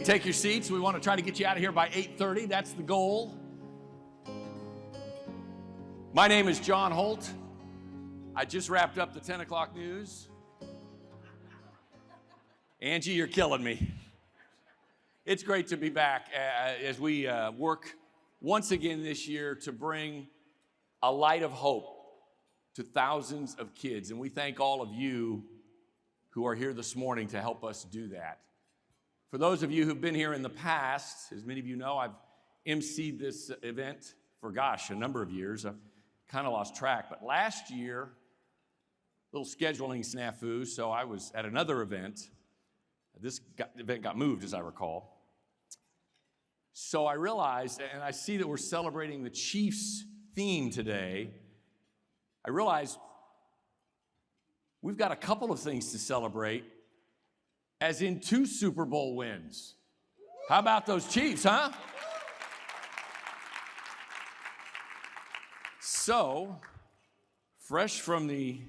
take your seats. We want to try to get you out of here by 8:30. That's the goal. My name is John Holt. I just wrapped up the 10 o'clock news. Angie, you're killing me. It's great to be back as we work once again this year to bring a light of hope to thousands of kids. And we thank all of you who are here this morning to help us do that. For those of you who've been here in the past, as many of you know, I've emceed this event for, a number of years. I've kind of lost track. But last year, a little scheduling snafu, so I was at another event. This event got moved, as I recall. So I realized, and I see that we're celebrating the Chiefs theme today, I realized we've got a couple of things to celebrate, as in 2 Super Bowl wins. How about those Chiefs, huh? So, fresh from the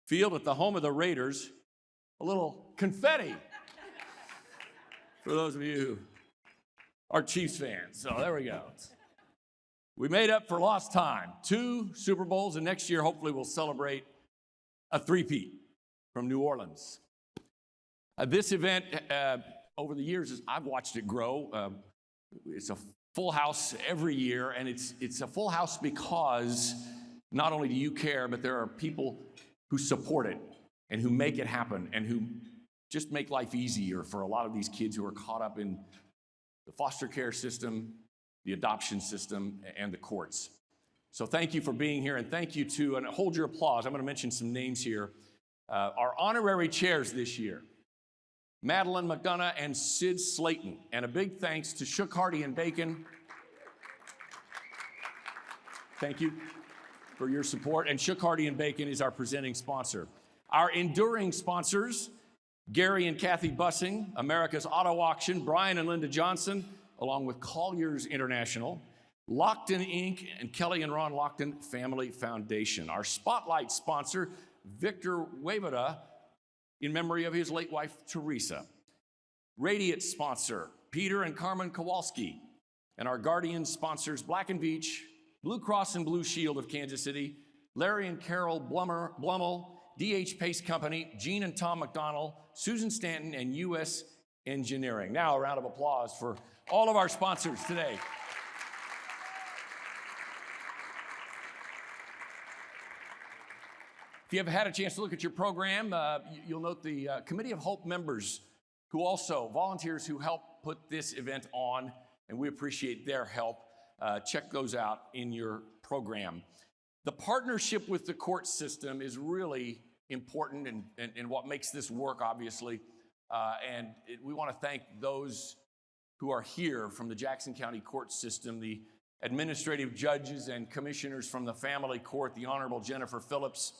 field at the home of the Raiders, a little confetti for those of you who are Chiefs fans. So there we go. We made up for lost time. 2 Super Bowls, and next year, hopefully, we'll celebrate a three-peat from New Orleans. This event, over the years, I've watched it grow. It's a full house every year, and it's a full house because not only do you care, but there are people who support it and who make it happen and who just make life easier for a lot of these kids who are caught up in the foster care system, the adoption system, and the courts. So thank you for being here, and thank you to, and hold your applause, I'm going to mention some names here, our honorary chairs this year. Madeleine, McDonough, and Sid Slayton. And a big thanks to Shook, Hardy, and Bacon. Thank you for your support. And Shook, Hardy, and Bacon is our presenting sponsor. Our enduring sponsors, Gary and Kathy Bussing, America's Auto Auction, Brian and Linda Johnson, along with Colliers International, Lockton Inc., and Kelly and Ron Lockton Family Foundation. Our spotlight sponsor, Victor Wavada, in memory of his late wife, Teresa. Radiant sponsor, Peter and Carmen Kowalski. And our guardian sponsors, Black & Veatch, Blue Cross and Blue Shield of Kansas City, Larry and Carol Blummel, DH Pace Company, Gene and Tom McDonald, Susan Stanton, and U.S. Engineering. Now a round of applause for all of our sponsors today. If you have had a chance to look at your program, you'll note the Committee of Hope members who also, volunteers who help put this event on, and we appreciate their help. Check those out in your program. The partnership with the court system is really important and what makes this work, obviously. We want to thank those who are here from the Jackson County court system, the administrative judges and commissioners from the family court, the Honorable Jennifer Phillips,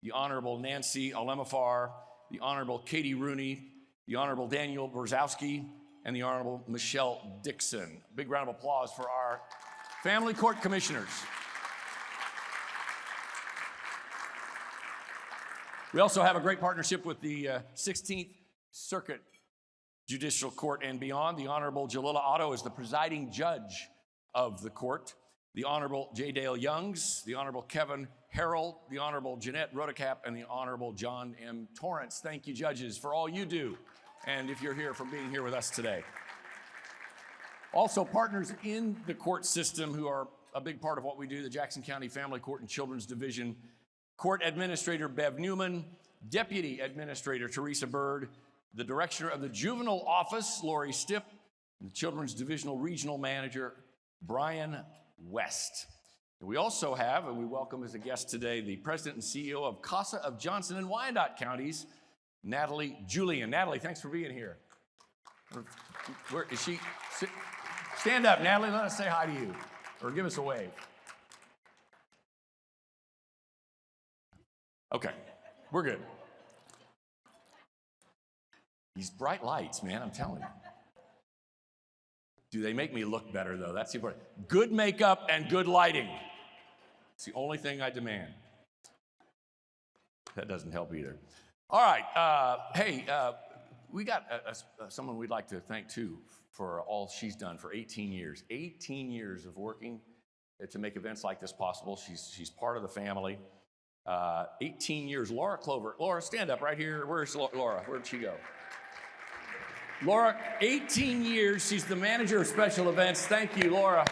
the Honorable Nancy Olemafar, the Honorable Katie Rooney, the Honorable Daniel Borzowski, and the Honorable Michelle Dixon. A big round of applause for our family court commissioners. We also have a great partnership with the 16th Circuit Judicial Court and beyond. The Honorable Jalila Otto is the presiding judge of the court. The Honorable J. Dale Youngs, the Honorable Kevin Harrell, the Honorable Jeanette Rodecap, and the Honorable John M. Torrance. Thank you, judges, for all you do, and if you're here, for being here with us today. Also, partners in the court system who are a big part of what we do, the Jackson County Family Court and Children's Division, Court Administrator Bev Newman, Deputy Administrator Teresa Bird, the Director of the Juvenile Office, Lori Stipp, and the Children's Divisional Regional Manager, Brian West. And we also have, and we welcome as a guest today, the President and CEO of CASA of Johnson and Wyandotte Counties, Natalie Julian. Natalie, thanks for being here. Where is she? Stand up, Natalie, let us say hi to you, or give us a wave. Okay, we're good. These bright lights, man, I'm telling you. Do they make me look better, though? That's the important. Good makeup and good lighting. It's the only thing I demand. That doesn't help either. All right, we got someone we'd like to thank too for all she's done for 18 years. 18 years of working to make events like this possible. She's part of the family. 18 years, Laura Clover. Laura, stand up right here. Where's Laura? Where'd she go? Laura, 18 years. She's the manager of special events. Thank you, Laura.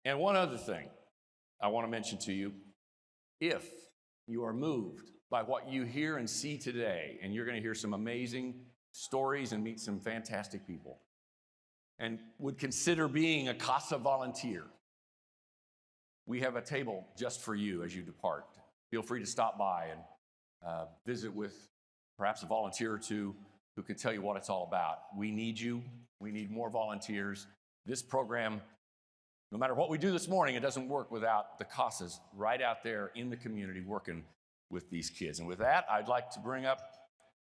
And one other thing I want to mention to you. If you are moved by what you hear and see today, and you're going to hear some amazing stories and meet some fantastic people, and would consider being a CASA volunteer, we have a table just for you as you depart. Feel free to stop by and visit with perhaps a volunteer or two who can tell you what it's all about. We need you. We need more volunteers. This program, no matter what we do this morning, it doesn't work without the CASAs right out there in the community working with these kids. And with that, I'd like to bring up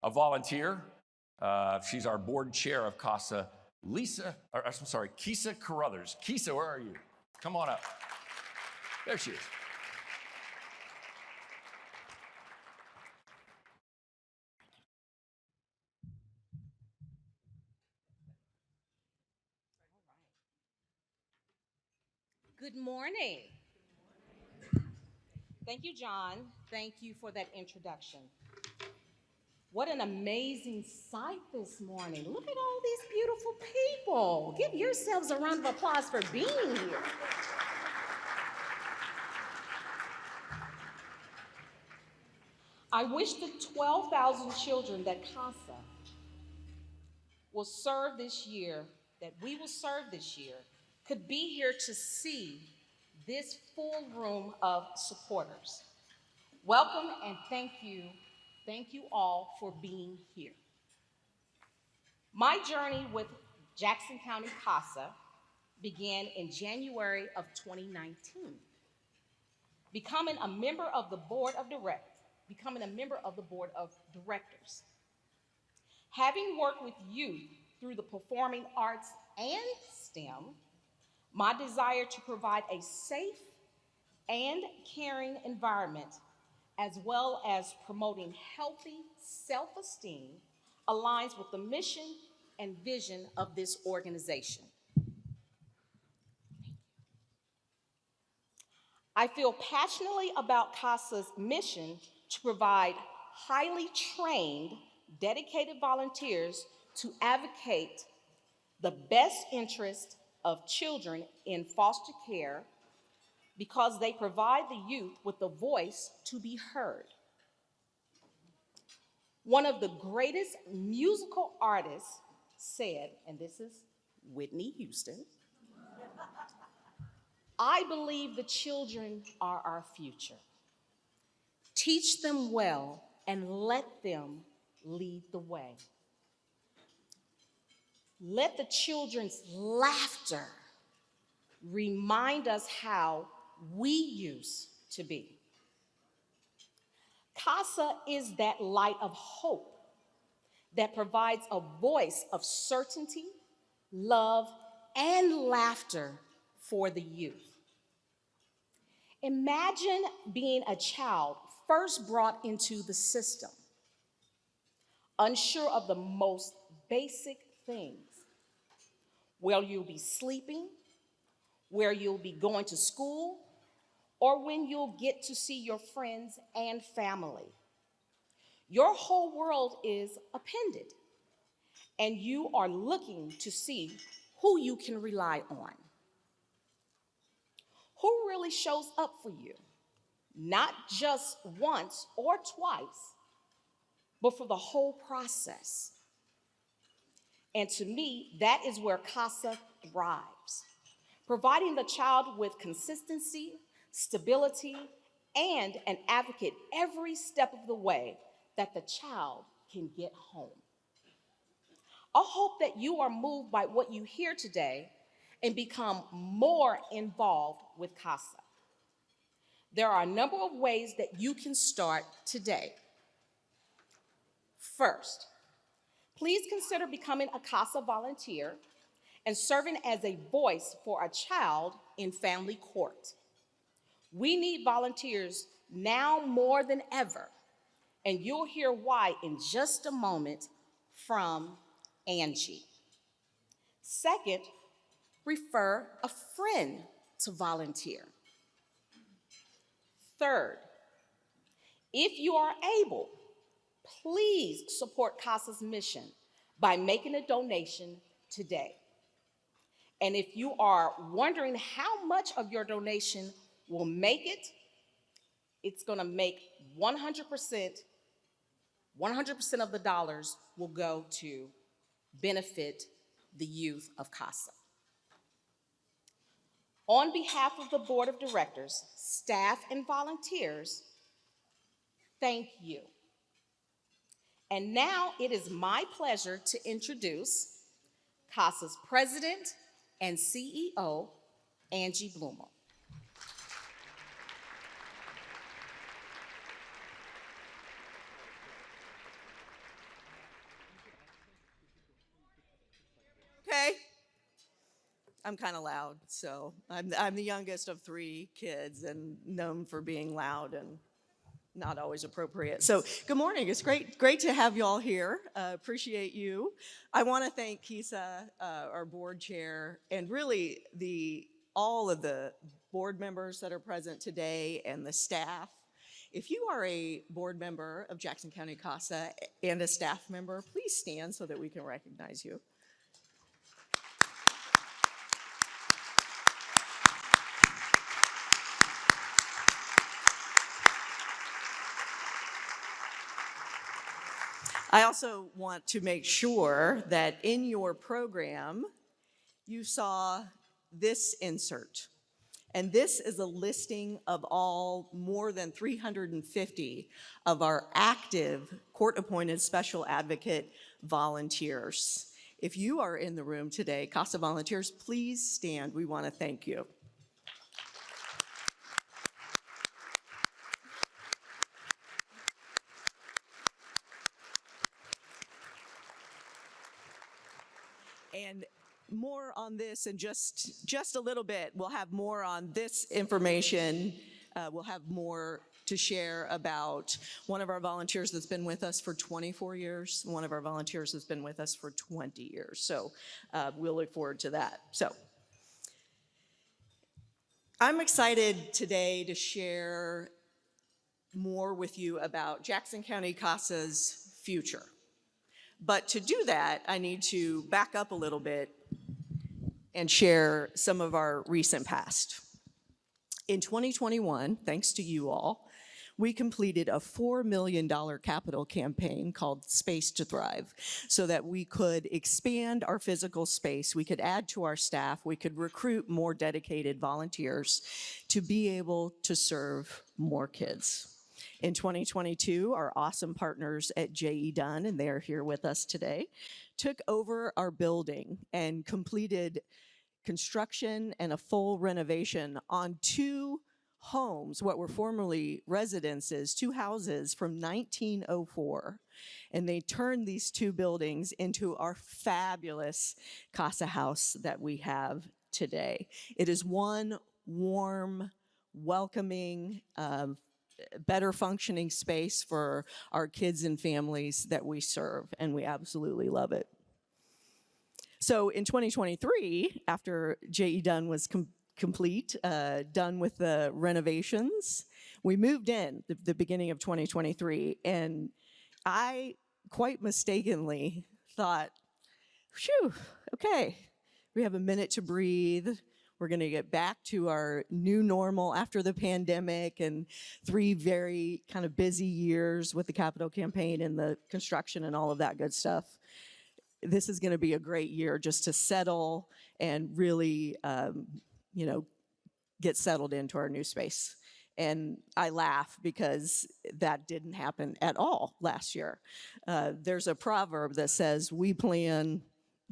a volunteer. She's our board chair of CASA, Kisa Caruthers. Kisa, where are you? Come on up. There she is. Good morning. Thank you, John. Thank you for that introduction. What an amazing sight this morning. Look at all these beautiful people. Give yourselves a round of applause for being here. I wish the 12,000 children that CASA will serve this year, that we will serve this year, could be here to see this full room of supporters. Welcome and thank you all for being here. My journey with Jackson County CASA began in January of 2019. Becoming a member of the board of directors. Having worked with youth through the performing arts and STEM, my desire to provide a safe and caring environment, as well as promoting healthy self-esteem, aligns with the mission and vision of this organization. I feel passionately about CASA's mission to provide highly trained, dedicated volunteers to advocate the best interest of children in foster care because they provide the youth with the voice to be heard. One of the greatest musical artists said, and this is Whitney Houston, I believe the children are our future. Teach them well and let them lead the way. Let the children's laughter remind us how we used to be. CASA is that light of hope that provides a voice of certainty, love, and laughter for the youth. Imagine being a child first brought into the system, unsure of the most basic things, where you'll be sleeping, where you'll be going to school, or when you'll get to see your friends and family. Your whole world is appended, and you are looking to see who you can rely on. Who really shows up for you? Not just once or twice, but for the whole process. And to me, that is where CASA thrives, providing the child with consistency, stability, and an advocate every step of the way that the child can get home. I hope that you are moved by what you hear today and become more involved with CASA. There are a number of ways that you can start today. First, please consider becoming a CASA volunteer and serving as a voice for a child in family court. We need volunteers now more than ever, and you'll hear why in just a moment from Angie. Second, refer a friend to volunteer. Third, if you are able, please support CASA's mission by making a donation today. And if you are wondering how much of your donation will make it, it's gonna make 100% of the dollars will go to benefit the youth of CASA. On behalf of the board of directors, staff, and volunteers, thank you. And now it is my pleasure to introduce CASA's president and CEO, Angie Bloomer. Okay. I'm kind of loud, so I'm the youngest of three kids and known for being loud and not always appropriate. So good morning. It's great to have you all here. Appreciate you. I want to thank Kisa, our board chair, and really all of the board members that are present today and the staff. If you are a board member of Jackson County CASA and a staff member, please stand so that we can recognize you. I also want to make sure that in your program, you saw this insert. And this is a listing of all more than 350 of our active court-appointed special advocate volunteers. If you are in the room today, CASA volunteers, please stand. We want to thank you. And more on this in just a little bit. We'll have more on this information. We'll have more to share about one of our volunteers that's been with us for 24 years. One of our volunteers has been with us for 20 years. So we'll look forward to that. So I'm excited today to share more with you about Jackson County CASA's future. But to do that, I need to back up a little bit and share some of our recent past. In 2021, thanks to you all, we completed a $4 million capital campaign called Space to Thrive so that we could expand our physical space, we could add to our staff, we could recruit more dedicated volunteers to be able to serve more kids. In 2022, our awesome partners at J.E. Dunn, and they are here with us today, took over our building and completed construction and a full renovation on two homes, what were formerly residences, two houses from 1904. And they turned these two buildings into our fabulous CASA house that we have today. It is one warm, welcoming, better functioning space for our kids and families that we serve, and we absolutely love it. So in 2023, after J.E. Dunn was complete, done with the renovations, we moved in the beginning of 2023, and I quite mistakenly thought, phew, okay, we have a minute to breathe. We're going to get back to our new normal after the pandemic and 3 very kind of busy years with the capital campaign and the construction and all of that good stuff. This is going to be a great year just to settle and really, get settled into our new space. And I laugh because that didn't happen at all last year. There's a proverb that says, we plan,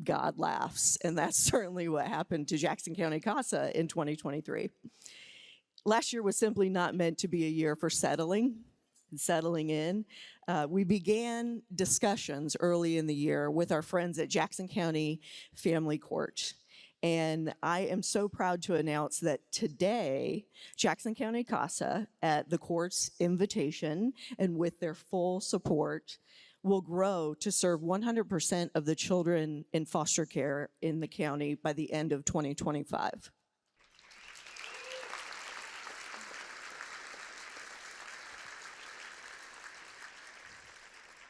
God laughs, and that's certainly what happened to Jackson County CASA in 2023. Last year was simply not meant to be a year for settling in. We began discussions early in the year with our friends at Jackson County Family Court, And I am so proud to announce that today, Jackson County CASA, at the court's invitation and with their full support, will grow to serve 100% of the children in foster care in the county by the end of 2025.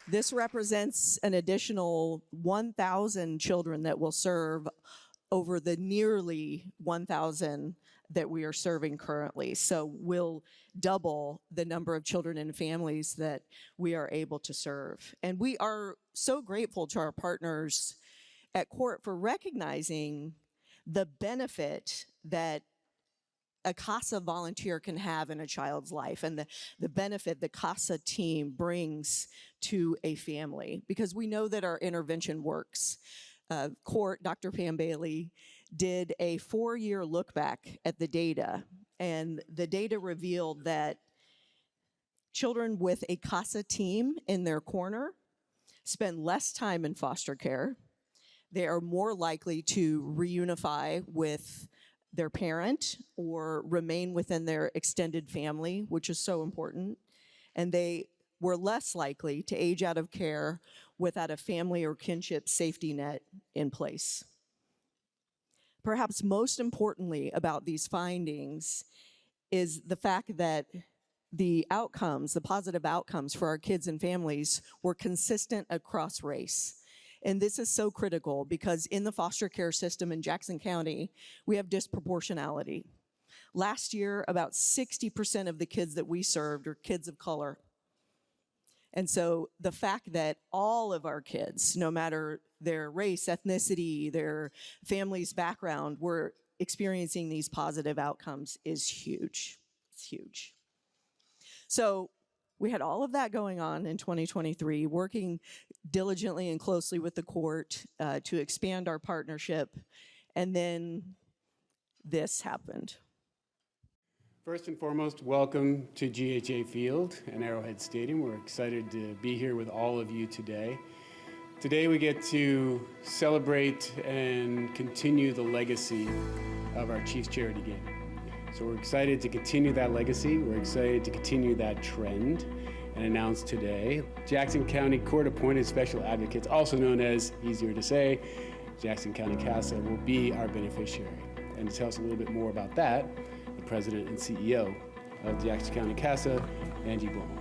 This represents an additional 1,000 children that will serve over the nearly 1,000 that we are serving currently. So we'll double the number of children and families that we are able to serve. And we are so grateful to our partners at court for recognizing the benefit that a CASA volunteer can have in a child's life and the benefit the CASA team brings to a family, because we know that our intervention works. Court, Dr. Pam Bailey, did a 4-year look back at the data, and the data revealed that children with a CASA team in their corner spend less time in foster care. They are more likely to reunify with their parent or remain within their extended family, which is so important. And they were less likely to age out of care without a family or kinship safety net in place. Perhaps most importantly about these findings is the fact that the outcomes, the positive outcomes for our kids and families were consistent across race. And this is so critical because in the foster care system in Jackson County, we have disproportionality. Last year, about 60% of the kids that we served are kids of color. And so the fact that all of our kids, no matter their race, ethnicity, their family's background, were experiencing these positive outcomes is huge. It's huge. So we had all of that going on in 2023, working diligently and closely with the court to expand our partnership, and then this happened. First and foremost, welcome to GHA Field and Arrowhead Stadium. We're excited to be here with all of you today. Today we get to celebrate and continue the legacy of our Chiefs charity game. So we're excited to continue that legacy. We're excited to continue that trend and announce today Jackson County Court-appointed special advocates, also known as, easier to say, Jackson County CASA, will be our beneficiary. And to tell us a little bit more about that, the President and CEO of Jackson County CASA, Angie Blum.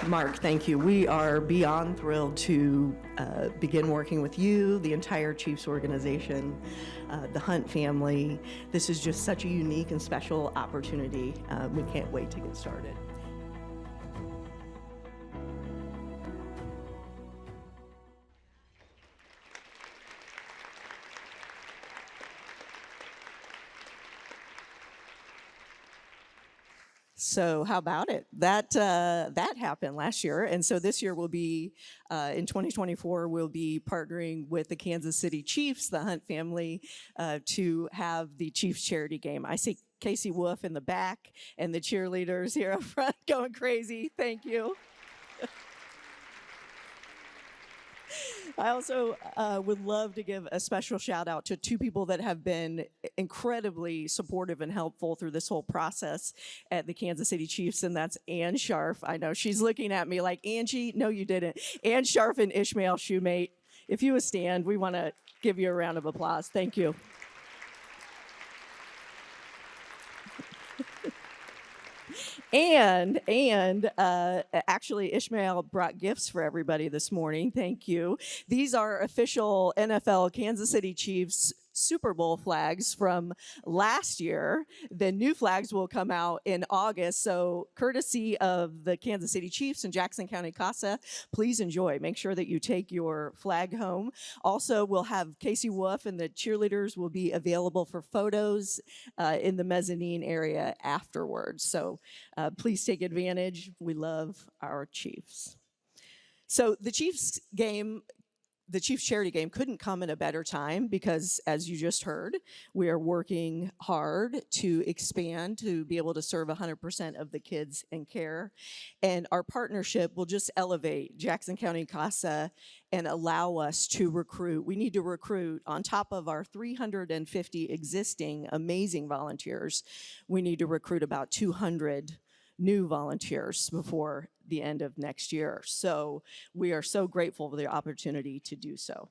Mark, thank you. We are beyond thrilled to begin working with you, the entire Chiefs organization, the Hunt family. This is just such a unique and special opportunity. We can't wait to get started. So how about it? That happened last year, and so this year we'll be, in 2024, we'll be partnering with the Kansas City Chiefs, the Hunt family, to have the Chiefs charity game. I see Casey Wolf in the back, and the cheerleaders here up front going crazy. Thank you. I also would love to give a special shout out to two people that have been incredibly supportive and helpful through this whole process at the Kansas City Chiefs, and that's Ann Scharf. I know she's looking at me like, Angie, no you didn't. Ann Scharf and Ishmael Shoemate. If you would stand, we want to give you a round of applause. Thank you. And actually, Ishmael brought gifts for everybody this morning. Thank you. These are official NFL Kansas City Chiefs Super Bowl flags from last year. The new flags will come out in August. So courtesy of the Kansas City Chiefs and Jackson County CASA, please enjoy. Make sure that you take your flag home. Also, we'll have Casey Wolf and the cheerleaders will be available for photos in the mezzanine area afterwards. So please take advantage. We love our Chiefs. So the Chiefs game the Chiefs charity game couldn't come at a better time because, as you just heard, we are working hard to expand to be able to serve 100% of the kids in care. And our partnership will just elevate Jackson County CASA and allow us to recruit. We need to recruit on top of our 350 existing amazing volunteers. We need to recruit about 200 new volunteers before the end of next year. So we are so grateful for the opportunity to do so.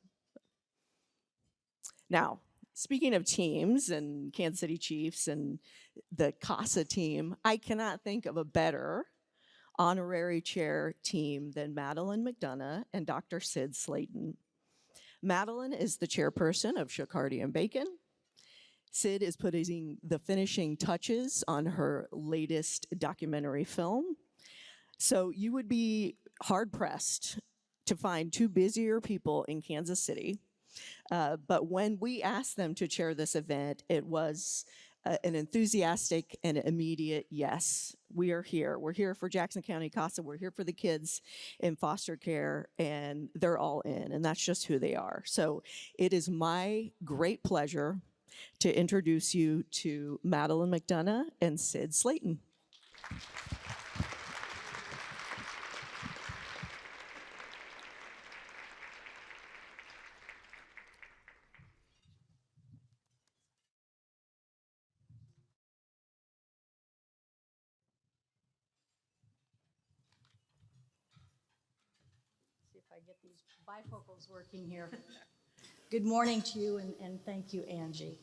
Now, speaking of teams and Kansas City Chiefs and the CASA team, I cannot think of a better honorary chair team than Madeleine McDonough and Dr. Sid Slayton. Madeleine is the chairperson of Chicardi and Bacon. Sid is putting the finishing touches on her latest documentary film. So you would be hard-pressed to find two busier people in Kansas City. But when we asked them to chair this event, it was an enthusiastic and immediate yes. We are here. We're here for Jackson County CASA. We're here for the kids in foster care, and they're all in, and that's just who they are. So it is my great pleasure to introduce you to Madeleine McDonough and Sid Slayton. See if I get these bifocals working here. Good morning to you, and thank you, Angie.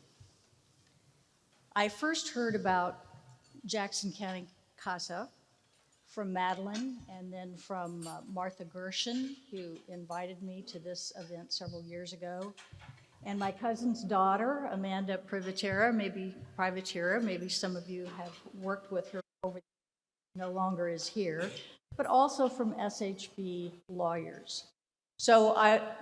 I first heard about Jackson County CASA from Madeleine and then from Martha Gershon, who invited me to this event several years ago. And my cousin's daughter, Amanda Privatera, maybe some of you have worked with her over, no longer is here, but also from SHB Lawyers. So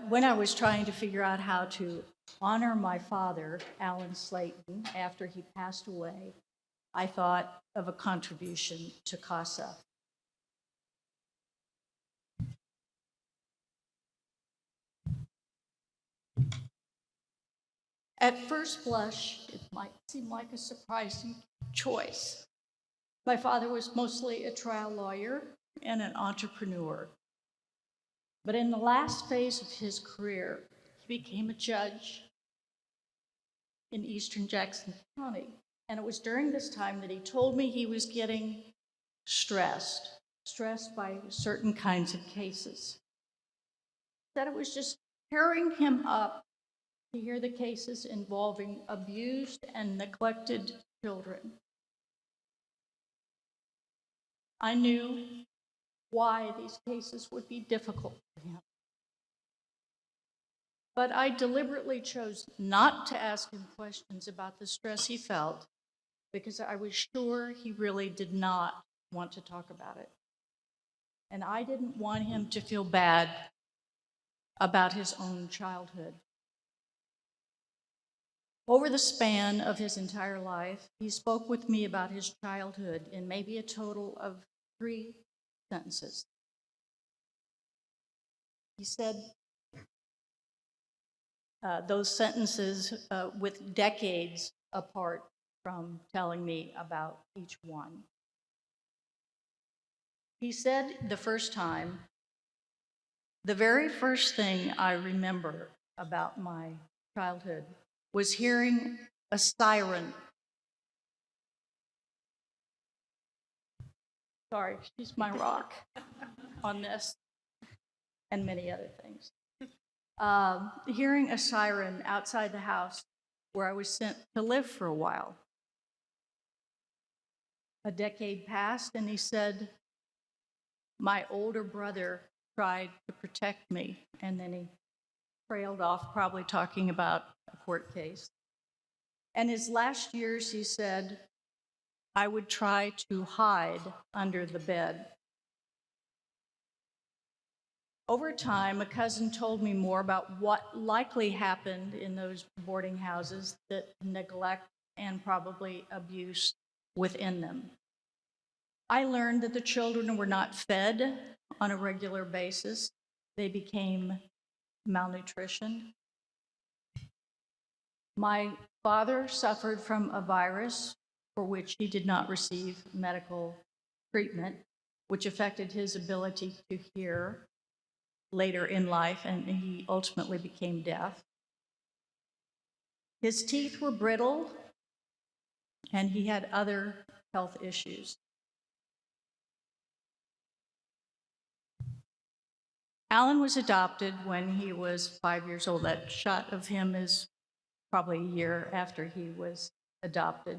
when I was trying to figure out how to honor my father, Alan Slayton, after he passed away, I thought of a contribution to CASA. At first blush, it might seem like a surprising choice. My father was mostly a trial lawyer and an entrepreneur. But in the last phase of his career, he became a judge in eastern Jackson County. And it was during this time that he told me he was getting stressed by certain kinds of cases. That it was just tearing him up to hear the cases involving abused and neglected children. I knew why these cases would be difficult for him. But I deliberately chose not to ask him questions about the stress he felt because I was sure he really did not want to talk about it. And I didn't want him to feel bad about his own childhood. Over the span of his entire life, he spoke with me about his childhood in maybe a total of 3 sentences. He said those sentences with decades apart from telling me about each one. He said the very first thing I remember about my childhood was hearing a siren. Sorry, she's my rock on this and many other things. Hearing a siren outside the house where I was sent to live for a while. A decade passed, and he said, my older brother tried to protect me, and then he trailed off, probably talking about a court case. And his last years, he said, I would try to hide under the bed. Over time, a cousin told me more about what likely happened in those boarding houses that neglect and probably abuse within them. I learned that the children were not fed on a regular basis. They became malnutrition. My father suffered from a virus for which he did not receive medical treatment, which affected his ability to hear later in life, and he ultimately became deaf. His teeth were brittle, and he had other health issues. Alan was adopted when he was 5 years old. That shot of him is probably a year after he was adopted.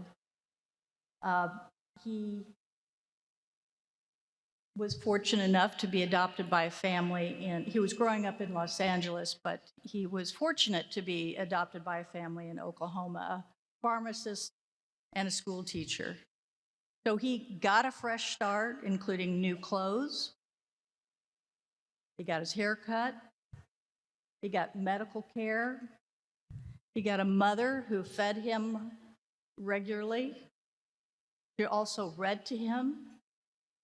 He was fortunate enough to be adopted by a family he was growing up in Los Angeles, but he was fortunate to be adopted by a family in Oklahoma, a pharmacist and a school teacher. So he got a fresh start, including new clothes. He got his hair cut. He got medical care. He got a mother who fed him regularly. She also read to him,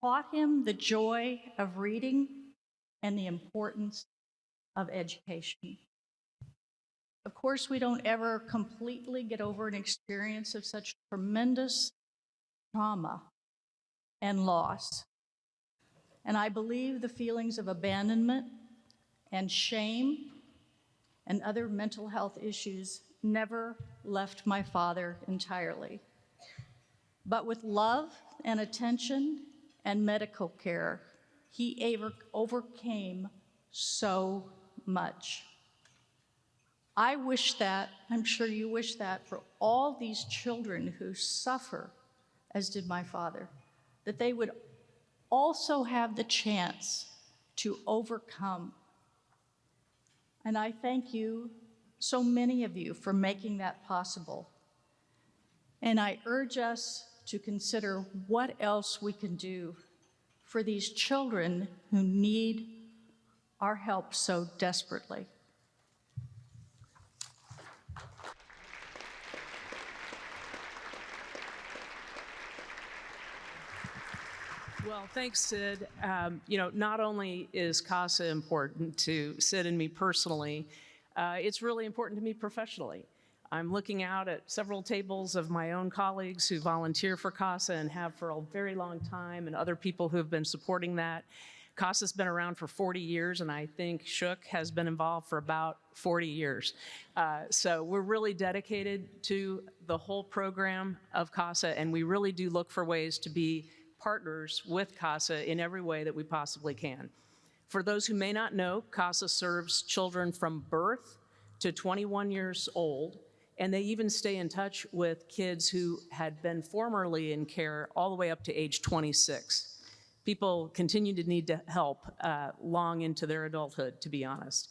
taught him the joy of reading and the importance of education. Of course, we don't ever completely get over an experience of such tremendous trauma and loss. And I believe the feelings of abandonment and shame and other mental health issues never left my father entirely. But with love and attention and medical care, he overcame so much. I wish that, I'm sure you wish that for all these children who suffer, as did my father, that they would also have the chance to overcome. And I thank you, so many of you, for making that possible. And I urge us to consider what else we can do for these children who need our help so desperately. Well, thanks, Sid. Not only is CASA important to Sid and me personally, it's really important to me professionally. I'm looking out at several tables of my own colleagues who volunteer for CASA and have for a very long time, and other people who have been supporting that. CASA's been around for 40 years, and I think Shook has been involved for about 40 years. So we're really dedicated to the whole program of CASA, and we really do look for ways to be partners with CASA in every way that we possibly can. For those who may not know, CASA serves children from birth to 21 years old, and they even stay in touch with kids who had been formerly in care all the way up to age 26. People continue to need help long into their adulthood, to be honest.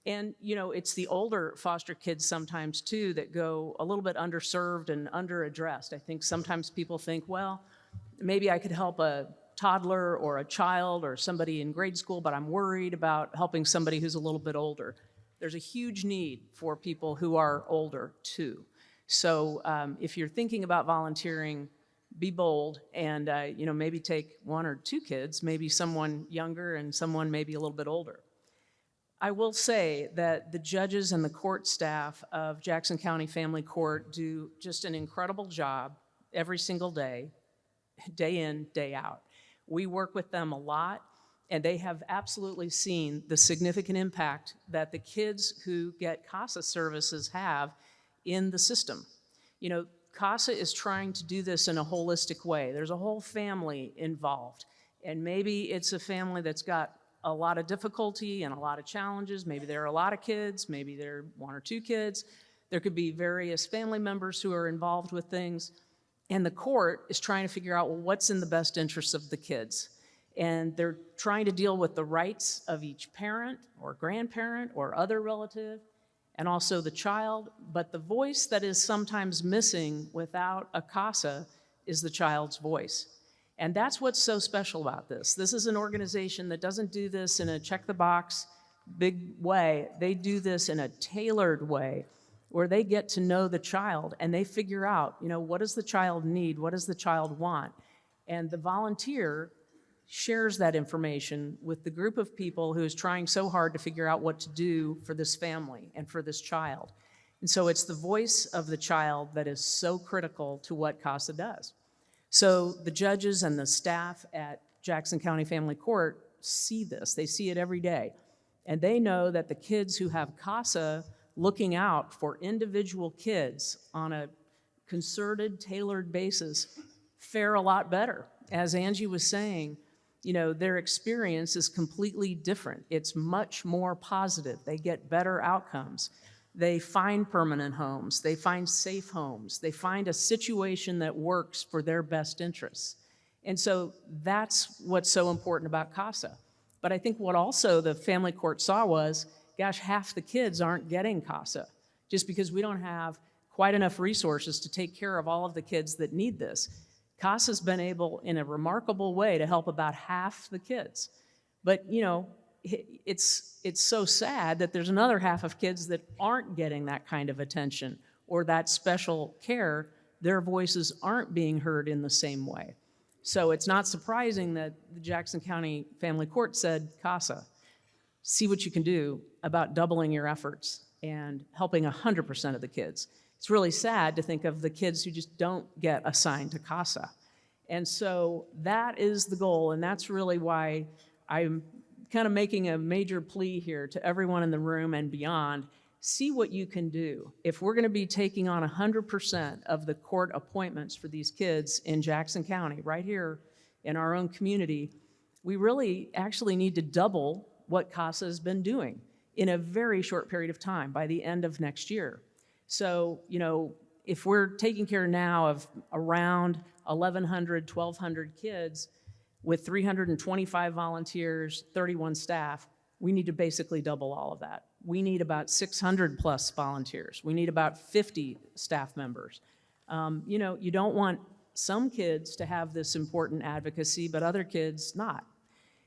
And it's the older foster kids sometimes too that go a little bit underserved and underaddressed. I think sometimes people think, well, maybe I could help a toddler or a child or somebody in grade school, but I'm worried about helping somebody who's a little bit older. There's a huge need for people who are older too. So if you're thinking about volunteering, be bold and maybe take one or two kids, maybe someone younger and someone maybe a little bit older. I will say that the judges and the court staff of Jackson County Family Court do just an incredible job every single day, day in, day out. We work with them a lot, and they have absolutely seen the significant impact that the kids who get CASA services have in the system. CASA is trying to do this in a holistic way. There's a whole family involved, and maybe it's a family that's got a lot of difficulty and a lot of challenges. Maybe there are a lot of kids, maybe there are one or two kids. There could be various family members who are involved with things. And the court is trying to figure out, well, what's in the best interest of the kids? And they're trying to deal with the rights of each parent or grandparent or other relative, and also the child. But the voice that is sometimes missing without a CASA is the child's voice. And that's what's so special about this. This is an organization that doesn't do this in a check-the-box big way. They do this in a tailored way, where they get to know the child and they figure out, what does the child need? What does the child want? And the volunteer shares that information with the group of people who is trying so hard to figure out what to do for this family and for this child. And so it's the voice of the child that is so critical to what CASA does. So the judges and the staff at Jackson County Family Court see this. They see it every day. And they know that the kids who have CASA looking out for individual kids on a concerted, tailored basis fare a lot better. As Angie was saying, you know, their experience is completely different. It's much more positive. They get better outcomes. They find permanent homes. They find safe homes. They find a situation that works for their best interests. And so that's what's so important about CASA. But I think what also the family court saw was, gosh, half the kids aren't getting CASA just because we don't have quite enough resources to take care of all of the kids that need this. CASA's been able, in a remarkable way, to help about half the kids. But, you know, it's so sad that there's another half of kids that aren't getting that kind of attention or that special care. Their voices aren't being heard in the same way. So it's not surprising that the Jackson County Family Court said, CASA, see what you can do about doubling your efforts and helping 100% of the kids. It's really sad to think of the kids who just don't get assigned to CASA. And so that is the goal, and that's really why I'm kind of making a major plea here to everyone in the room and beyond. See what you can do. If we're going to be taking on 100% of the court appointments for these kids in Jackson County, right here in our own community, we really actually need to double what CASA has been doing in a very short period of time by the end of next year. So, you know, if we're taking care now of around 1,100, 1,200 kids with 325 volunteers, 31 staff, we need to basically double all of that. We need about 600 plus volunteers. We need about 50 staff members. You know, you don't want some kids to have this important advocacy, but other kids not.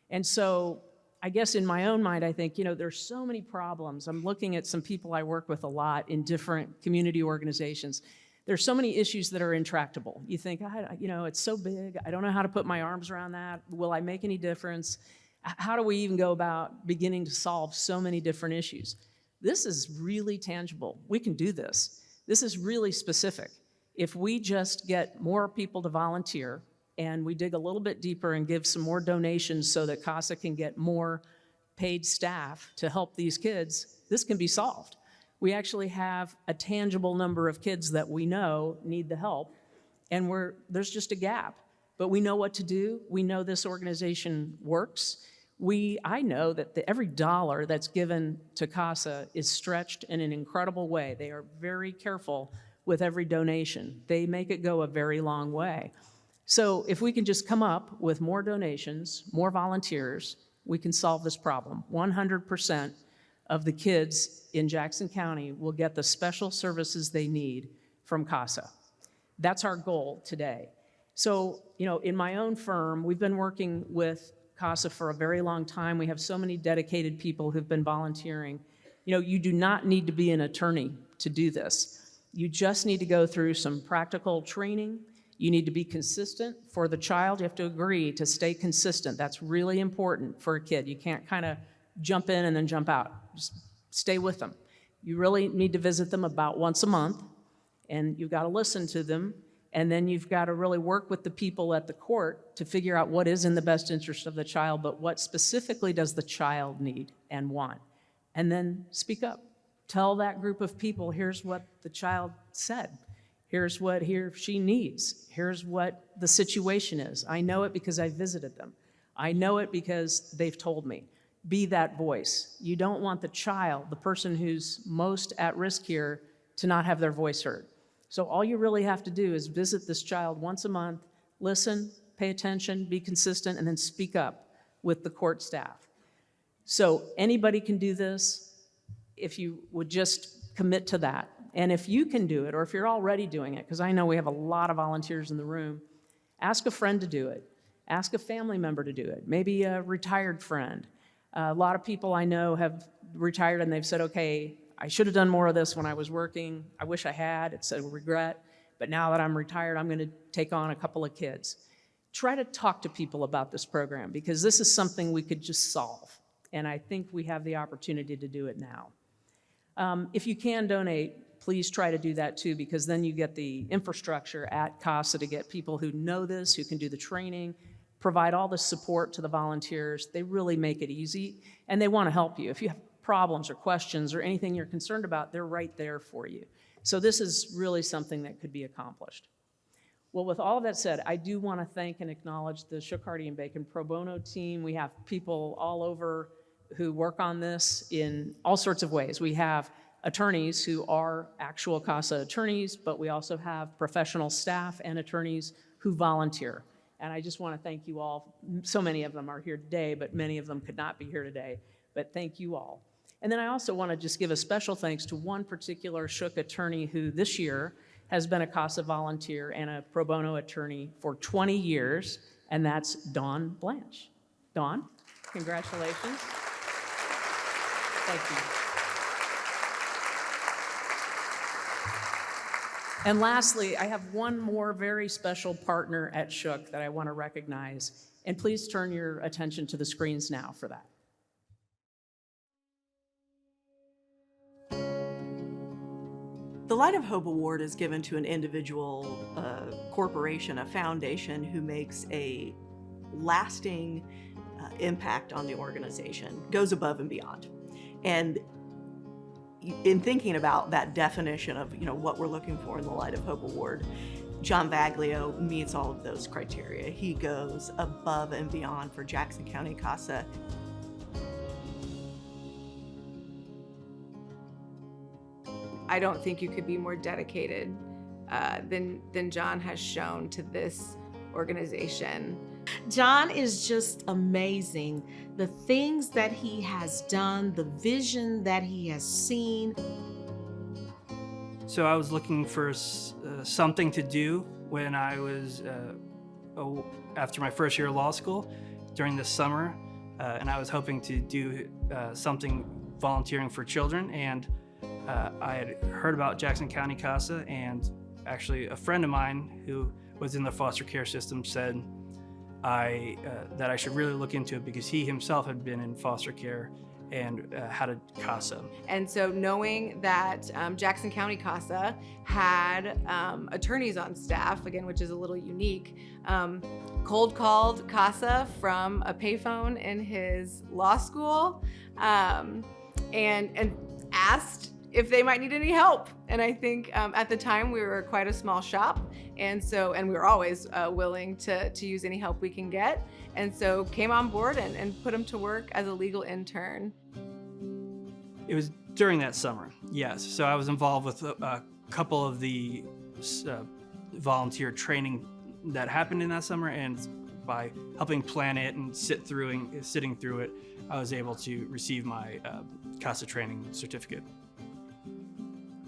And so I guess in my own mind, I think, you know, there's so many problems. I'm looking at some people I work with a lot in different community organizations. There's so many issues that are intractable. You think, you know, it's so big. I don't know how to put my arms around that. Will I make any difference? How do we even go about beginning to solve so many different issues? This is really tangible. We can do this. This is really specific. If we just get more people to volunteer, and we dig a little bit deeper and give some more donations so that CASA can get more paid staff to help these kids, this can be solved. We actually have a tangible number of kids that we know need the help, and there's just a gap. But we know what to do. We know this organization works. I know that every dollar that's given to CASA is stretched in an incredible way. They are very careful with every donation. They make it go a very long way. So if we can just come up with more donations, more volunteers, we can solve this problem. 100% of the kids in Jackson County will get the special services they need from CASA. That's our goal today. So, you know, in my own firm, we've been working with CASA for a very long time. We have so many dedicated people who've been volunteering. You know, you do not need to be an attorney to do this. You just need to go through some practical training. You need to be consistent for the child. You have to agree to stay consistent. That's really important for a kid. You can't kind of jump in and then jump out. Just stay with them. You really need to visit them about once a month, and you've got to listen to them, and then you've got to really work with the people at the court to figure out what is in the best interest of the child, but what specifically does the child need and want. And then speak up. Tell that group of people, here's what the child said. Here's what he or she needs. Here's what the situation is. I know it because I visited them. I know it because they've told me. Be that voice. You don't want the child, the person who's most at risk here, to not have their voice heard. So all you really have to do is visit this child once a month, listen, pay attention, be consistent, and then speak up with the court staff. So anybody can do this if you would just commit to that. And if you can do it, or if you're already doing it, because I know we have a lot of volunteers in the room, ask a friend to do it. Ask a family member to do it, maybe a retired friend. A lot of people I know have retired and they've said, okay, I should have done more of this when I was working. I wish I had. It's a regret. But now that I'm retired, I'm going to take on a couple of kids. try to talk to people about this program, because this is something we could just solve. And I think we have the opportunity to do it now. If you can donate, please try to do that too, because then you get the infrastructure at CASA to get people who know this, who can do the training, provide all the support to the volunteers. They really make it easy, and they want to help you. If you have problems or questions or anything you're concerned about, they're right there for you. So this is really something that could be accomplished. Well, with all of that said, I do want to thank and acknowledge the Shook, Hardy, and Bacon pro bono team. We have people all over who work on this in all sorts of ways. We have attorneys who are actual CASA attorneys, but we also have professional staff and attorneys who volunteer. And I just want to thank you all. So many of them are here today, but many of them could not be here today. But thank you all. And then I also want to just give a special thanks to one particular Shook attorney who this year has been a CASA volunteer and a pro bono attorney for 20 years, and that's Dawn Blanche. Dawn, congratulations. Thank you. And lastly, I have one more very special partner at Shook that I want to recognize, and please turn your attention to the screens now for that. The Light of Hope Award is given to an individual, corporation, a foundation who makes a lasting impact on the organization, goes above and beyond. And in thinking about that definition of what we're looking for in the Light of Hope Award, John Vaglio meets all of those criteria. He goes above and beyond for Jackson County CASA. I don't think you could be more dedicated than John has shown to this organization. John is just amazing. The things that he has done, the vision that he has seen. So I was looking for something to do when I was, after my first year of law school, during the summer, and I was hoping to do something volunteering for children, and I had heard about Jackson County CASA, and actually a friend of mine who was in the foster care system said that I should really look into it because he himself had been in foster care and had a CASA. And so knowing that Jackson County CASA had attorneys on staff, again, which is a little unique, cold called CASA from a payphone in his law school and asked if they might need any help. And I think at the time we were quite a small shop, and we were always willing to use any help we can get. And so came on board and put him to work as a legal intern. It was during that summer, yes. So I was involved with a couple of the volunteer training that happened in that summer, and by helping plan it and sitting through it, I was able to receive my CASA training certificate.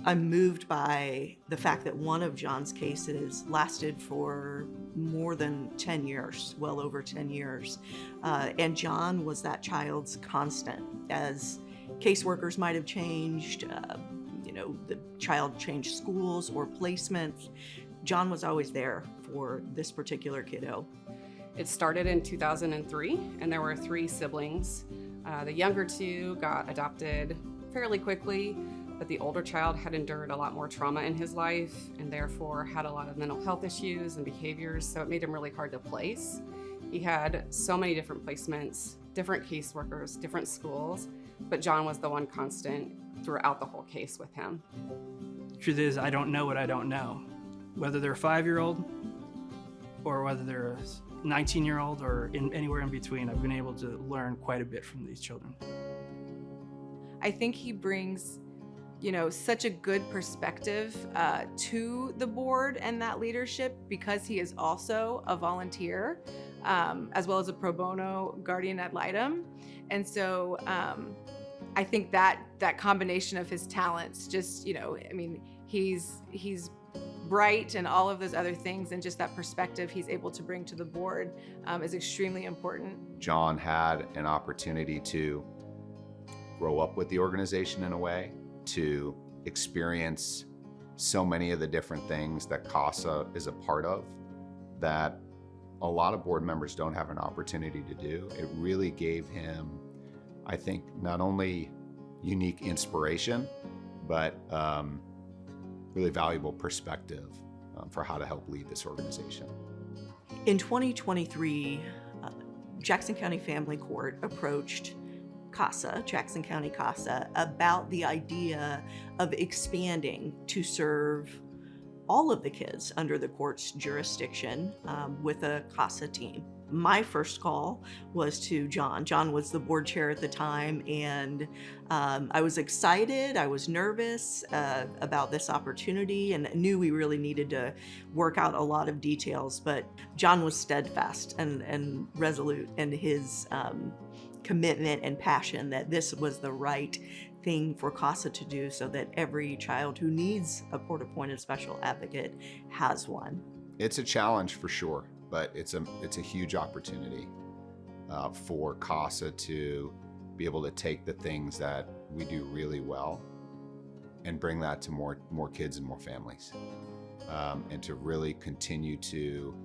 I'm moved by the fact that one of John's cases lasted for more than 10 years, well over 10 years. And John was that child's constant. As caseworkers might have changed, the child changed schools or placements, John was always there for this particular kiddo. It started in 2003, and there were 3 siblings. The younger 2 got adopted fairly quickly, but the older child had endured a lot more trauma in his life and therefore had a lot of mental health issues and behaviors, so it made him really hard to place. He had so many different placements, different caseworkers, different schools, but John was the one constant throughout the whole case with him. Truth is, I don't know what I don't know. Whether they're a 5-year-old or whether they're a 19-year-old or anywhere in between, I've been able to learn quite a bit from these children. I think he brings such a good perspective to the board and that leadership because he is also a volunteer as well as a pro bono guardian ad litem. And so I think that combination of his talents just, he's bright and all of those other things, and just that perspective he's able to bring to the board is extremely important. John had an opportunity to grow up with the organization in a way, to experience so many of the different things that CASA is a part of, that a lot of board members don't have an opportunity to do. It really gave him, I think, not only unique inspiration, but really valuable perspective for how to help lead this organization. In 2023, Jackson County Family Court approached CASA, Jackson County CASA, about the idea of expanding to serve all of the kids under the court's jurisdiction with a CASA team. My first call was to John. John was the board chair at the time, and I was excited, I was nervous about this opportunity, and knew we really needed to work out a lot of details, but John was steadfast and resolute in his commitment and passion that this was the right thing for CASA to do so that every child who needs a court-appointed special advocate has one. It's a challenge for sure, but it's a huge opportunity for CASA to be able to take the things that we do really well and bring that to more kids and more families, and to really continue to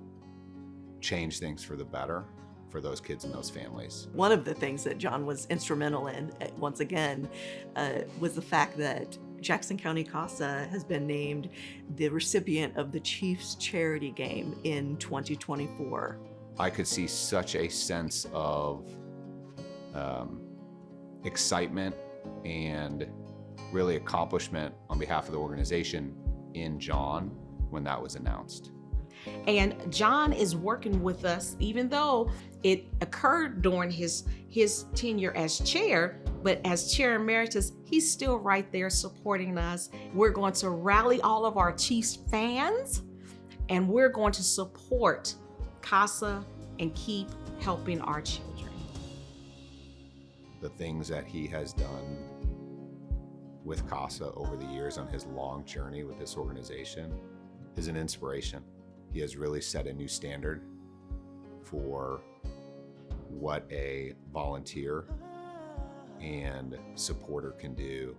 change things for the better for those kids and those families. One of the things that John was instrumental in, once again, was the fact that Jackson County CASA has been named the recipient of the Chiefs Charity Game in 2024. I could see such a sense of excitement and really accomplishment on behalf of the organization in John when that was announced. And John is working with us, even though it occurred during his tenure as chair, but as chair emeritus, he's still right there supporting us. We're going to rally all of our Chiefs fans, and we're going to support CASA and keep helping our children. The things that he has done with CASA over the years on his long journey with this organization is an inspiration. He has really set a new standard for what a volunteer and supporter can do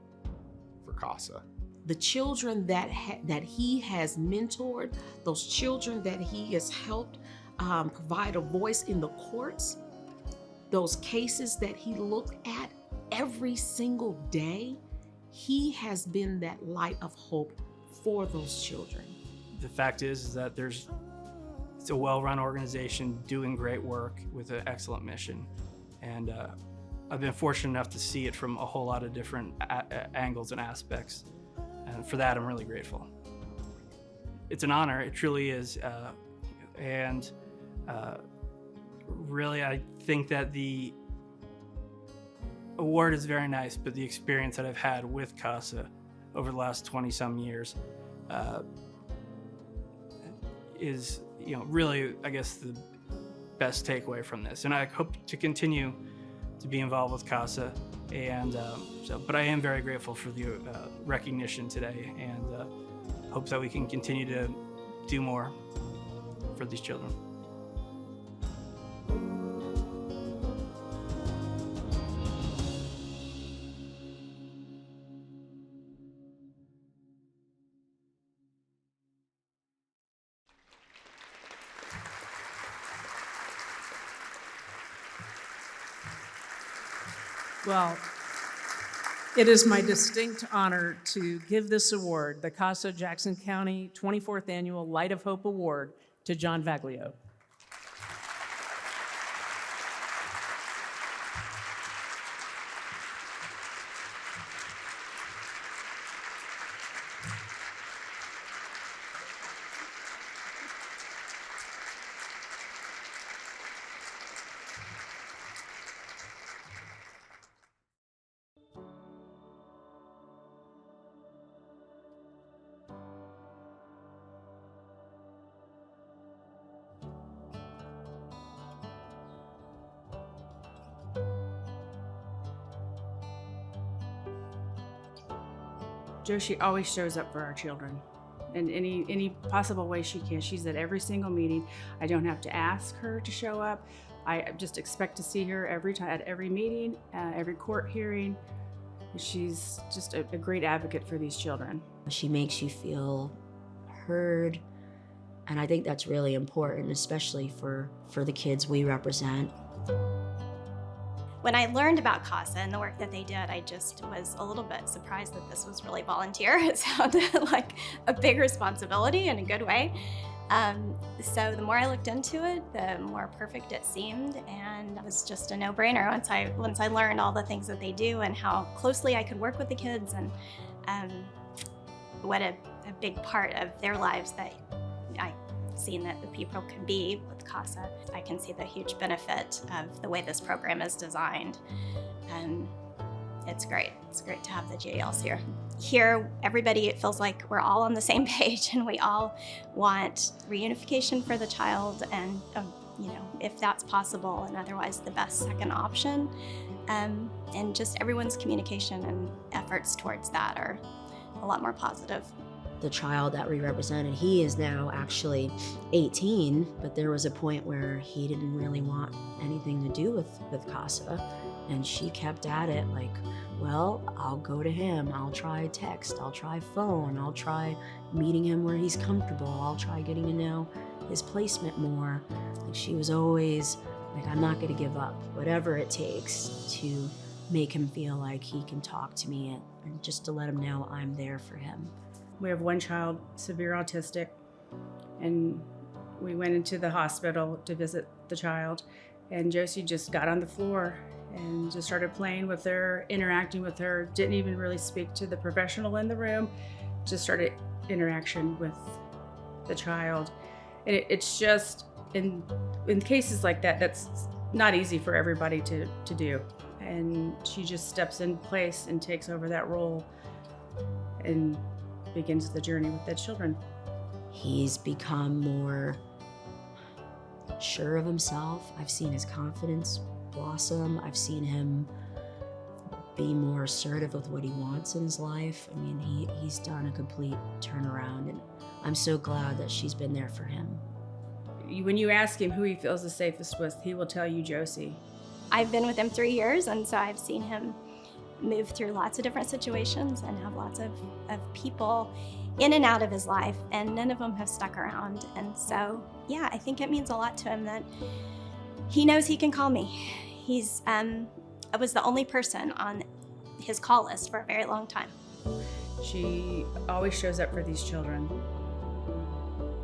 for CASA. The children that he has mentored, those children that he has helped provide a voice in the courts, those cases that he looked at every single day, he has been that light of hope for those children. The fact is that it's a well-run organization doing great work with an excellent mission. And I've been fortunate enough to see it from a whole lot of different angles and aspects. And for that, I'm really grateful. It's an honor, it truly is. Really, I think that the award is very nice, but the experience that I've had with CASA over the last 20-some years is, really, I guess, the best takeaway from this. And I hope to continue to be involved with CASA. And but I am very grateful for the recognition today, and hope that we can continue to do more for these children. Well, it is my distinct honor to give this award, the CASA Jackson County 24th Annual Light of Hope Award, to John Vaglio. Josie always shows up for our children in any possible way she can. She's at every single meeting. I don't have to ask her to show up. I just expect to see her every time at every meeting, every court hearing. She's just a great advocate for these children. She makes you feel heard, And I think that's really important, especially for the kids we represent. When I learned about CASA and the work that they did, I just was a little bit surprised that this was really volunteer. It sounded like a big responsibility in a good way. So the more I looked into it, the more perfect it seemed, and it was just a no-brainer once I learned all the things that they do and how closely I could work with the kids, and what a big part of their lives that I've seen that the people can be with CASA. I can see the huge benefit of the way this program is designed. It's great. It's great to have the GALs here. Here, everybody, it feels like we're all on the same page, and we all want reunification for the child, and if that's possible, and otherwise the best second option. And just everyone's communication and efforts towards that are a lot more positive. The child that we represented, he is now actually 18, but there was a point where he didn't really want anything to do with CASA. And she kept at it like, well, I'll go to him, I'll try text, I'll try phone, I'll try meeting him where he's comfortable, I'll try getting to know his placement more. Like, she was always like, I'm not gonna give up, whatever it takes to make him feel like he can talk to me and just to let him know I'm there for him. We have one child, severe autistic, and we went into the hospital to visit the child, and Josie just got on the floor and just started playing with her, interacting with her, didn't even really speak to the professional in the room, just started interaction with the child. And it's just, in cases like that, that's not easy for everybody to do. And she just steps in place and takes over that role and begins the journey with the children. He's become more sure of himself. I've seen his confidence blossom. I've seen him be more assertive with what he wants in his life. I mean, he's done a complete turnaround, and I'm so glad that she's been there for him. When you ask him who he feels the safest with, he will tell you Josie. I've been with him 3 years, and so I've seen him move through lots of different situations and have lots of people in and out of his life, and none of them have stuck around. And so, yeah, I think it means a lot to him that he knows he can call me. I was the only person on his call list for a very long time. She always shows up for these children.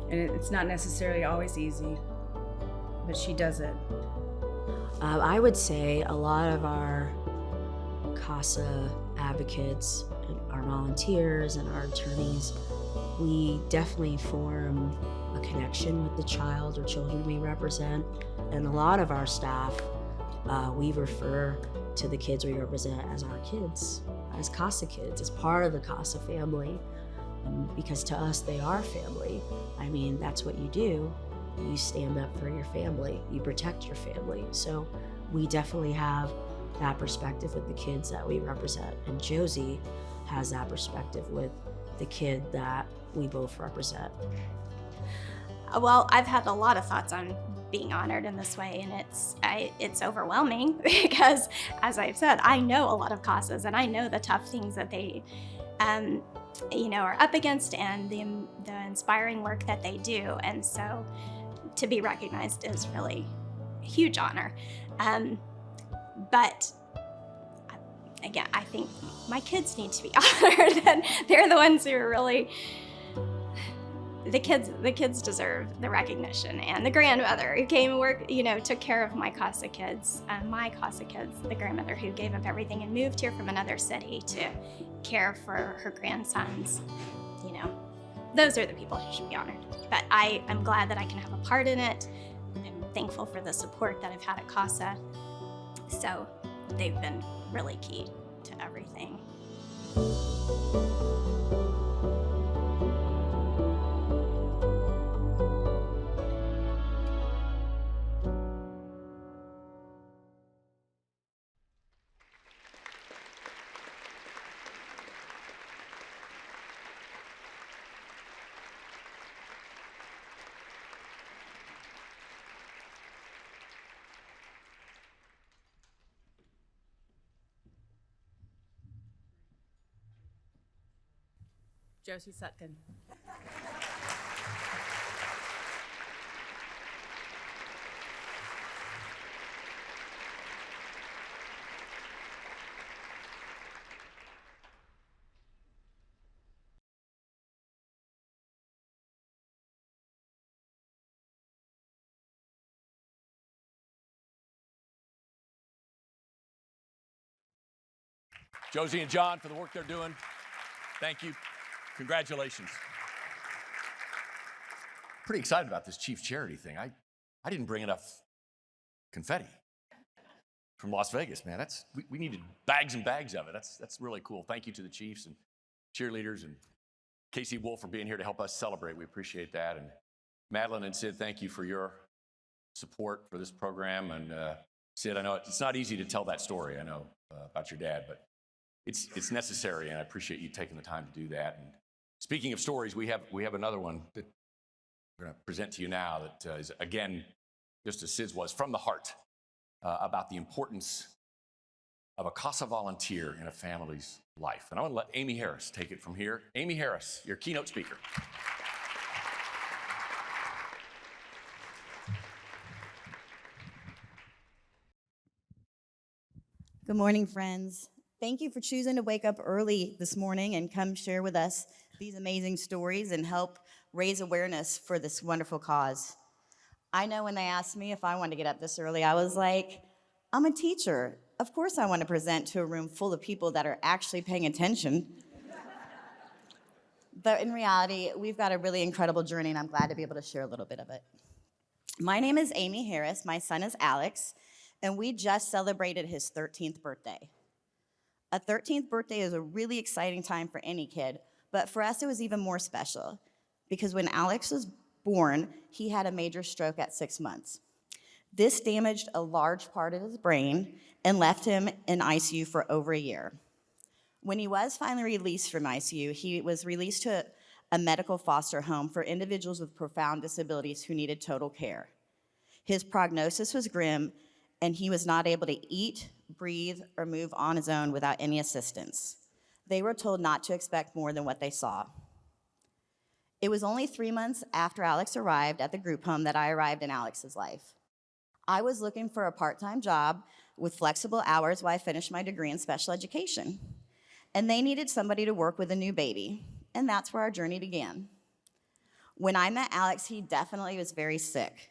And it's not necessarily always easy, but she does it. I would say a lot of our CASA advocates, our volunteers, and our attorneys, we definitely form a connection with the child or children we represent. And a lot of our staff, we refer to the kids we represent as our kids, as CASA kids, as part of the CASA family. Because to us, they are family. I mean, that's what you do. You stand up for your family. You protect your family. So we definitely have that perspective with the kids that we represent. And Josie has that perspective with the kid that we both represent. Well, I've had a lot of thoughts on being honored in this way, and it's overwhelming because, as I've said, I know a lot of CASAs, and I know the tough things that they are up against, and the inspiring work that they do. And so to be recognized is really a huge honor. But again, I think my kids need to be honored, and they're the ones who are really, the kids deserve the recognition. And the grandmother who came and worked, took care of my CASA kids, the grandmother who gave up everything and moved here from another city to care for her grandsons, those are the people who should be honored. But I'm glad that I can have a part in it. I'm thankful for the support that I've had at CASA. So they've been really key to everything. Josie Sutkin. Josie and John for the work they're doing. Thank you. Congratulations. Pretty excited about this Chief Charity thing. I didn't bring enough confetti from Las Vegas, man. We needed bags and bags of it. That's really cool. Thank you to the Chiefs and cheerleaders and Casey Wolf for being here to help us celebrate. We appreciate that. And Madeleine and Sid, thank you for your support for this program. And Sid, I know it's not easy to tell that story, I know, about your dad, but it's necessary, and I appreciate you taking the time to do that. And speaking of stories, we have another one that we're going to present to you now that is, again, just as Sid's was, from the heart, about the importance of a CASA volunteer in a family's life. And I want to let Amy Harris take it from here. Amy Harris, your keynote speaker. Good morning, friends. Thank you for choosing to wake up early this morning and come share with us these amazing stories and help raise awareness for this wonderful cause. I know when they asked me if I wanted to get up this early, I was like, I'm a teacher. Of course I want to present to a room full of people that are actually paying attention. But in reality, we've got a really incredible journey, and I'm glad to be able to share a little bit of it. My name is Amy Harris. My son is Alex, and we just celebrated his 13th birthday. A 13th birthday is a really exciting time for any kid, but for us it was even more special because when Alex was born, he had a major stroke at 6 months. This damaged a large part of his brain and left him in ICU for over a year. When he was finally released from ICU, he was released to a medical foster home for individuals with profound disabilities who needed total care. His prognosis was grim, and he was not able to eat, breathe, or move on his own without any assistance. They were told not to expect more than what they saw. It was only 3 months after Alex arrived at the group home that I arrived in Alex's life. I was looking for a part-time job with flexible hours while I finished my degree in special education. And they needed somebody to work with a new baby, and that's where our journey began. When I met Alex, he definitely was very sick,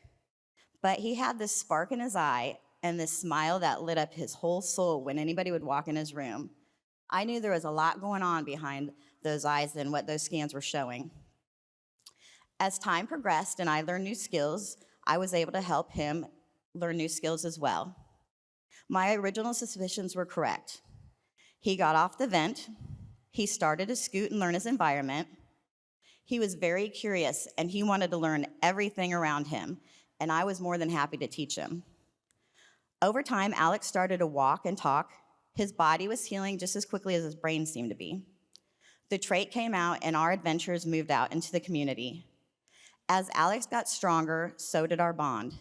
but he had this spark in his eye and this smile that lit up his whole soul when anybody would walk in his room. I knew there was a lot going on behind those eyes than what those scans were showing. As time progressed and I learned new skills, I was able to help him learn new skills as well. My original suspicions were correct. He got off the vent, he started to scoot and learn his environment. He was very curious and he wanted to learn everything around him, and I was more than happy to teach him. Over time, Alex started to walk and talk. His body was healing just as quickly as his brain seemed to be. The trait came out and our adventures moved out into the community. As Alex got stronger, so did our bond.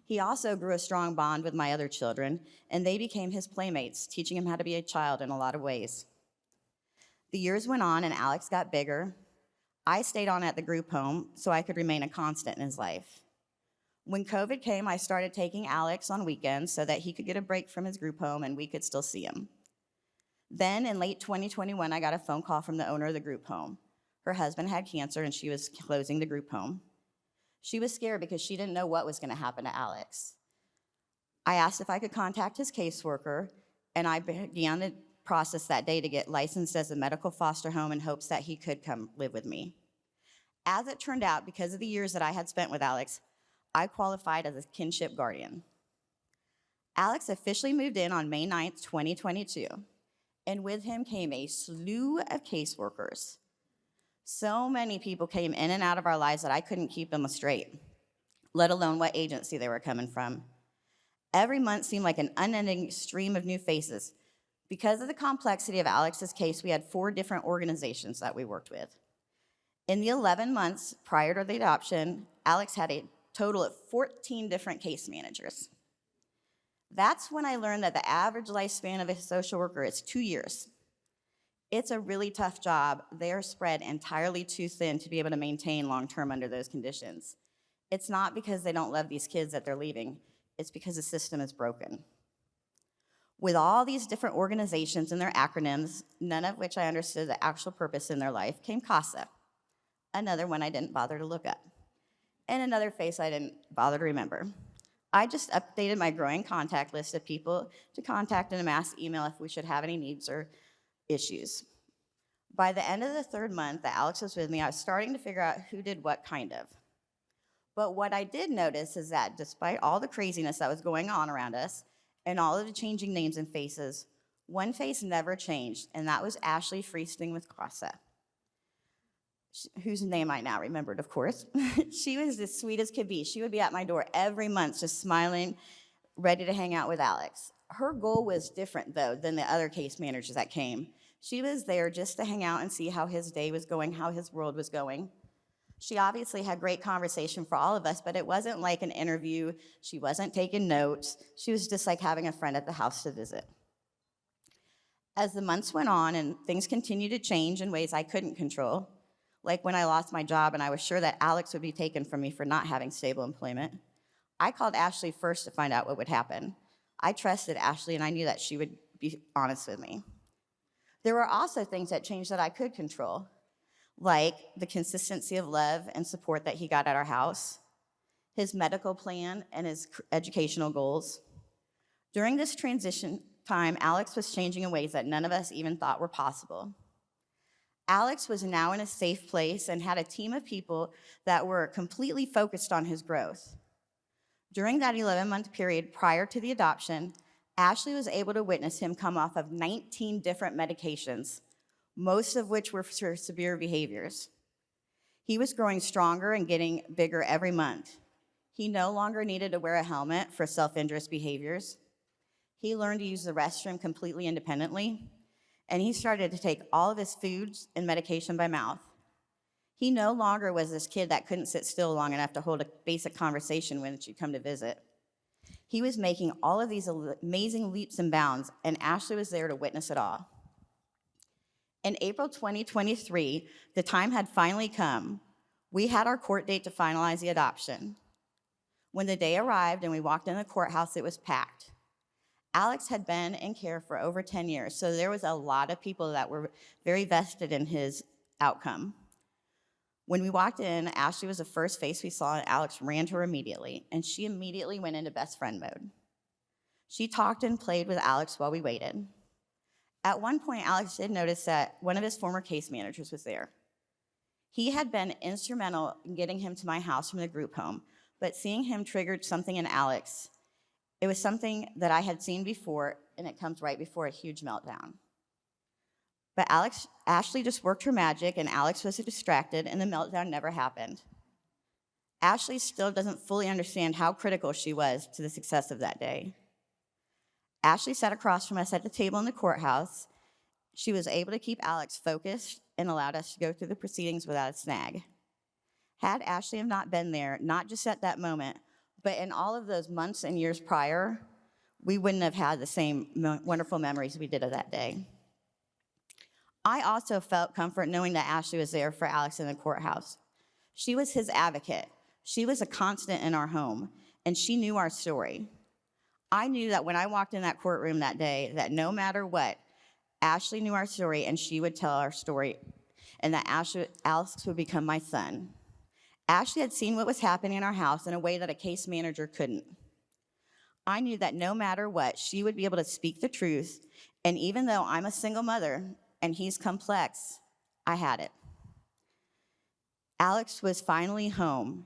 He also grew a strong bond with my other children, and they became his playmates, teaching him how to be a child in a lot of ways. The years went on and Alex got bigger. I stayed on at the group home so I could remain a constant in his life. When COVID came, I started taking Alex on weekends so that he could get a break from his group home and we could still see him. Then in late 2021, I got a phone call from the owner of the group home. Her husband had cancer and she was closing the group home. She was scared because she didn't know what was going to happen to Alex. I asked if I could contact his caseworker, and I began the process that day to get licensed as a medical foster home in hopes that he could come live with me. As it turned out, because of the years that I had spent with Alex, I qualified as a kinship guardian. Alex officially moved in on May 9th, 2022, and with him came a slew of caseworkers. So many people came in and out of our lives that I couldn't keep them straight, let alone what agency they were coming from. Every month seemed like an unending stream of new faces. Because of the complexity of Alex's case, we had 4 different organizations that we worked with. In the 11 months prior to the adoption, Alex had a total of 14 different case managers. That's when I learned that the average lifespan of a social worker is 2 years. It's a really tough job. They are spread entirely too thin to be able to maintain long-term under those conditions. It's not because they don't love these kids that they're leaving. It's because the system is broken. With all these different organizations and their acronyms, none of which I understood the actual purpose in their life, came CASA, another one I didn't bother to look up, and another face I didn't bother to remember. I just updated my growing contact list of people to contact in a mass email if we should have any needs or issues. By the end of the 3rd month that Alex was with me, I was starting to figure out who did what kind of. But what I did notice is that despite all the craziness that was going on around us and all of the changing names and faces, one face never changed, and that was Ashley Freesting with CASA, whose name I now remembered, of course. She was as sweet as could be. She would be at my door every month just smiling, ready to hang out with Alex. Her goal was different, though, than the other case managers that came. She was there just to hang out and see how his day was going, how his world was going. She obviously had great conversation for all of us, but it wasn't like an interview. She wasn't taking notes. She was just like having a friend at the house to visit. As the months went on and things continued to change in ways I couldn't control, like when I lost my job and I was sure that Alex would be taken from me for not having stable employment, I called Ashley first to find out what would happen. I trusted Ashley and I knew that she would be honest with me. There were also things that changed that I could control, like the consistency of love and support that he got at our house, his medical plan, and his educational goals. During this transition time, Alex was changing in ways that none of us even thought were possible. Alex was now in a safe place and had a team of people that were completely focused on his growth. During that 11-month period prior to the adoption, Ashley was able to witness him come off of 19 different medications, most of which were for severe behaviors. He was growing stronger and getting bigger every month. He no longer needed to wear a helmet for self-injurious behaviors. He learned to use the restroom completely independently, and he started to take all of his foods and medication by mouth. He no longer was this kid that couldn't sit still long enough to hold a basic conversation when she'd come to visit. He was making all of these amazing leaps and bounds, and Ashley was there to witness it all. In April 2023, the time had finally come. We had our court date to finalize the adoption. When the day arrived and we walked in the courthouse, it was packed. Alex had been in care for over 10 years, so there was a lot of people that were very vested in his outcome. When we walked in, Ashley was the first face we saw, and Alex ran to her immediately, and she immediately went into best friend mode. She talked and played with Alex while we waited. At one point, Alex did notice that one of his former case managers was there. He had been instrumental in getting him to my house from the group home, but seeing him triggered something in Alex. It was something that I had seen before, and it comes right before a huge meltdown. But Ashley just worked her magic, and Alex was distracted, and the meltdown never happened. Ashley still doesn't fully understand how critical she was to the success of that day. Ashley sat across from us at the table in the courthouse. She was able to keep Alex focused and allowed us to go through the proceedings without a snag. Had Ashley have not been there, not just at that moment, but in all of those months and years prior, we wouldn't have had the same wonderful memories we did of that day. I also felt comfort knowing that Ashley was there for Alex in the courthouse. She was his advocate. She was a constant in our home, and she knew our story. I knew that when I walked in that courtroom that day, that no matter what, Ashley knew our story, and she would tell our story, and that Alex would become my son. Ashley had seen what was happening in our house in a way that a case manager couldn't. I knew that no matter what, she would be able to speak the truth, and even though I'm a single mother and he's complex, I had it. Alex was finally home.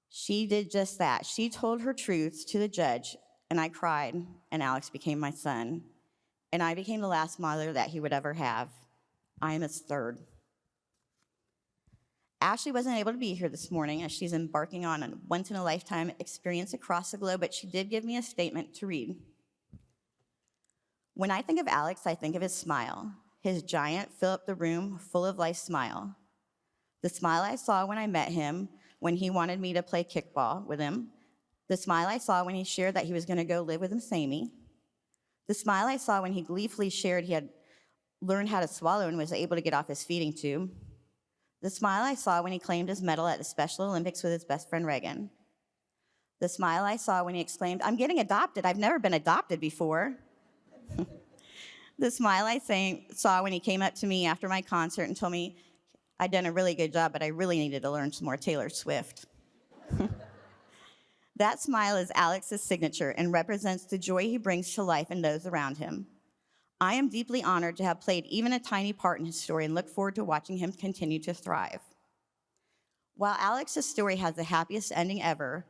She did just that. She told her truth to the judge, and I cried, and Alex became my son, and I became the last mother that he would ever have. I am his third. Ashley wasn't able to be here this morning as she's embarking on a once-in-a-lifetime experience across the globe, but she did give me a statement to read. When I think of Alex, I think of his smile, his giant, fill-up-the-room, full-of-life smile. The smile I saw when I met him, when he wanted me to play kickball with him. The smile I saw when he shared that he was going to go live with Miss Amy. The smile I saw when he gleefully shared he had learned how to swallow and was able to get off his feeding tube. The smile I saw when he claimed his medal at the Special Olympics with his best friend Reagan. The smile I saw when he exclaimed, "I'm getting adopted. I've never been adopted before." The smile I saw when he came up to me after my concert and told me I'd done a really good job, but I really needed to learn some more Taylor Swift. That smile is Alex's signature and represents the joy he brings to life and those around him. I am deeply honored to have played even a tiny part in his story and look forward to watching him continue to thrive. While Alex's story has the happiest ending ever,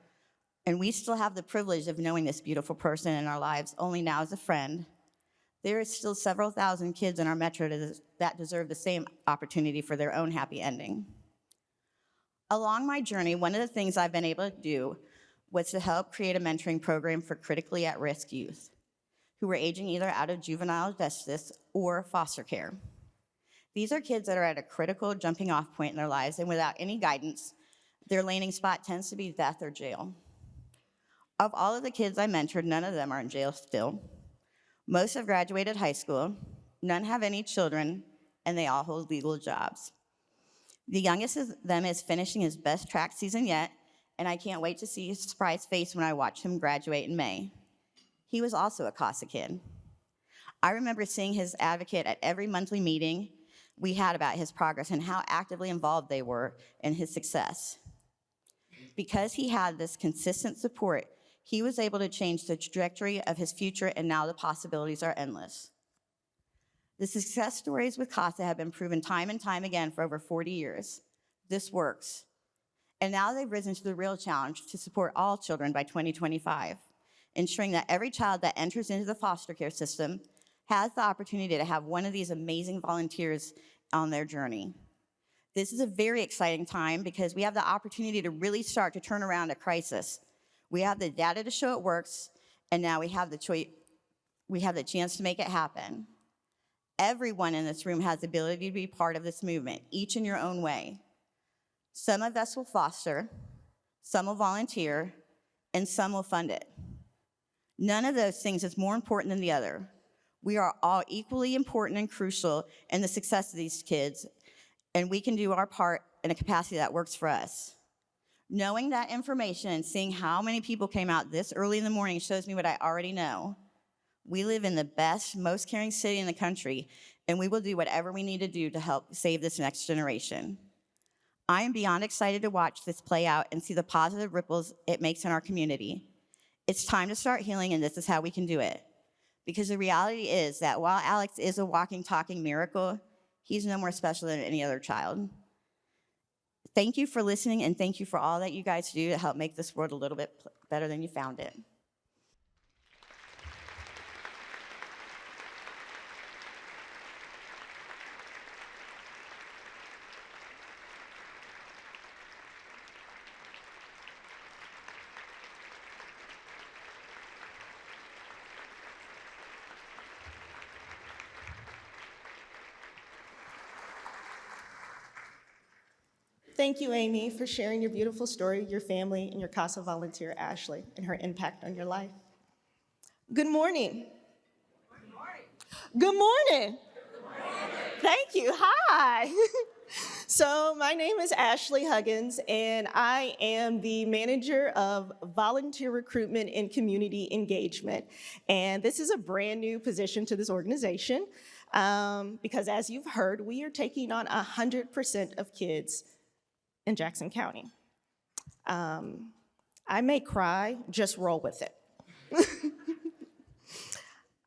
and we still have the privilege of knowing this beautiful person in our lives only now as a friend, there is still several thousand kids in our metro that deserve the same opportunity for their own happy ending. Along my journey, one of the things I've been able to do was to help create a mentoring program for critically at-risk youth who were aging either out of juvenile justice or foster care. These are kids that are at a critical jumping off point in their lives, and without any guidance, their landing spot tends to be death or jail. Of all of the kids I mentored, none of them are in jail still. Most have graduated high school, none have any children, and they all hold legal jobs. The youngest of them is finishing his best track season yet, and I can't wait to see his surprised face when I watch him graduate in May. He was also a CASA kid. I remember seeing his advocate at every monthly meeting we had about his progress and how actively involved they were in his success. Because he had this consistent support, he was able to change the trajectory of his future, and now the possibilities are endless. The success stories with CASA have been proven time and time again for over 40 years. This works. And now they've risen to the real challenge to support all children by 2025, ensuring that every child that enters into the foster care system has the opportunity to have one of these amazing volunteers on their journey. This is a very exciting time because we have the opportunity to really start to turn around a crisis. We have the data to show it works, and now we have the chance to make it happen. Everyone in this room has the ability to be part of this movement, each in your own way. Some of us will foster, some will volunteer, and some will fund it. None of those things is more important than the other. We are all equally important and crucial in the success of these kids, and we can do our part in a capacity that works for us. Knowing that information and seeing how many people came out this early in the morning shows me what I already know. We live in the best, most caring city in the country, and we will do whatever we need to do to help save this next generation. I am beyond excited to watch this play out and see the positive ripples it makes in our community. It's time to start healing, and this is how we can do it. Because the reality is that while Alex is a walking, talking miracle, he's no more special than any other child. Thank you for listening, and thank you for all that you guys do to help make this world a little bit better than you found it. Thank you, Amy, for sharing your beautiful story, your family, and your CASA volunteer, Ashley, and her impact on your life. Good morning. Good morning. Good morning. Good morning. Thank you. Hi. So my name is Ashley Huggins, and I am the manager of volunteer recruitment and community engagement. And this is a brand new position to this organization because, as you've heard, we are taking on 100% of kids in Jackson County. I may cry, just roll with it.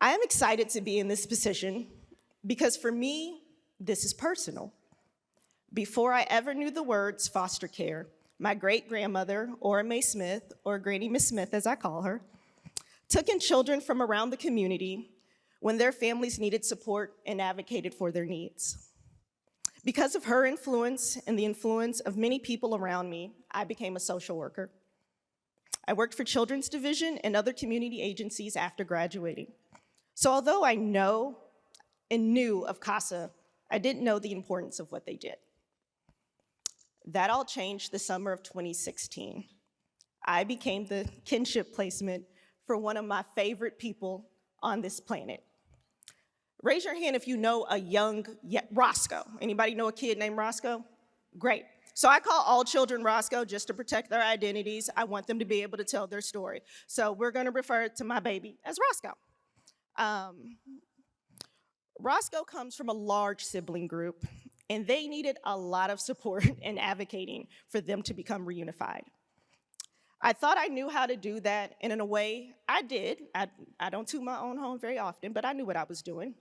I am excited to be in this position because for me, this is personal. Before I ever knew the words foster care, my great-grandmother, Ora Mae Smith, or Granny Miss Smith as I call her, took in children from around the community when their families needed support and advocated for their needs. Because of her influence and the influence of many people around me, I became a social worker. I worked for Children's Division and other community agencies after graduating. So although I know and knew of CASA, I didn't know the importance of what they did. That all changed the summer of 2016. I became the kinship placement for one of my favorite people on this planet. Raise your hand if you know a young Roscoe. Anybody know a kid named Roscoe? Great. So I call all children Roscoe just to protect their identities. I want them to be able to tell their story. So we're gonna refer to my baby as Roscoe. Roscoe comes from a large sibling group, and they needed a lot of support and advocating for them to become reunified. I thought I knew how to do that, and in a way, I did. I don't toot my own horn very often, but I knew what I was doing.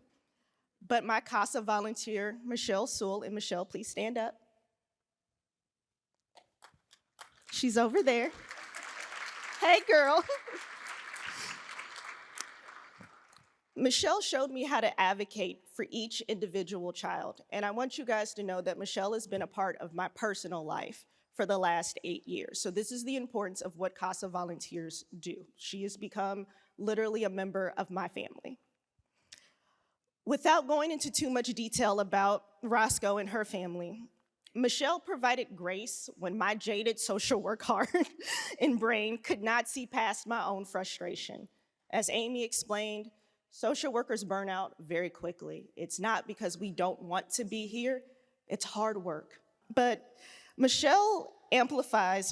But my CASA volunteer, Michelle Sewell, and Michelle, please stand up. She's over there. Hey, girl. Michelle showed me how to advocate for each individual child, and I want you guys to know that Michelle has been a part of my personal life for the last 8 years. So this is the importance of what CASA volunteers do. She has become literally a member of my family. Without going into too much detail about Roscoe and her family, Michelle provided grace when my jaded social work heart and brain could not see past my own frustration. As Amy explained, social workers burn out very quickly. It's not because we don't want to be here, it's hard work. But Michelle amplified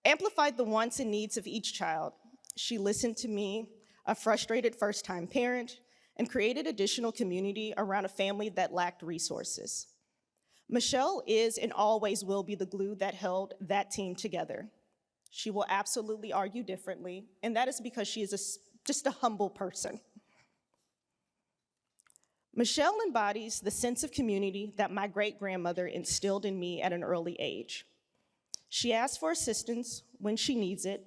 the wants and needs of each child. She listened to me, a frustrated first-time parent, and created additional community around a family that lacked resources. Michelle is and always will be the glue that held that team together. She will absolutely argue differently, and that is because she is just a humble person. Michelle embodies the sense of community that my great-grandmother instilled in me at an early age. She asks for assistance when she needs it,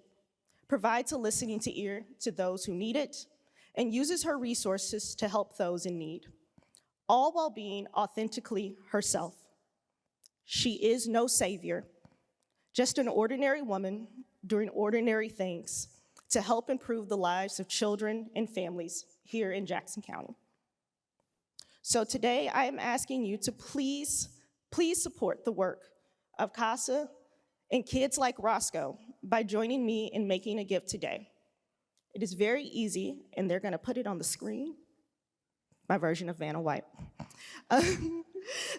provides a listening ear to those who need it, and uses her resources to help those in need, all while being authentically herself. She is no savior, just an ordinary woman doing ordinary things to help improve the lives of children and families here in Jackson County. So today, I am asking you to please support the work of CASA and kids like Roscoe by joining me in making a gift today. It is very easy, and they're gonna put it on the screen, my version of Vanna White.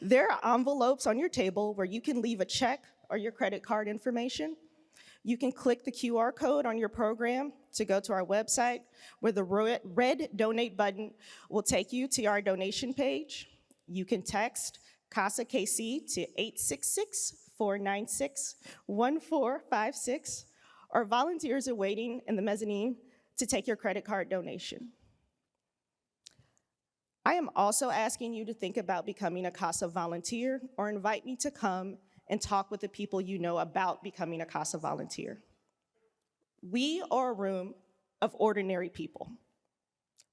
There are envelopes on your table where you can leave a check or your credit card information. You can click the QR code on your program to go to our website, where the red donate button will take you to our donation page. You can text CASA KC to 866-496-1456, or volunteers are waiting in the mezzanine to take your credit card donation. I am also asking you to think about becoming a CASA volunteer, or invite me to come and talk with the people you know about becoming a CASA volunteer. We are a room of ordinary people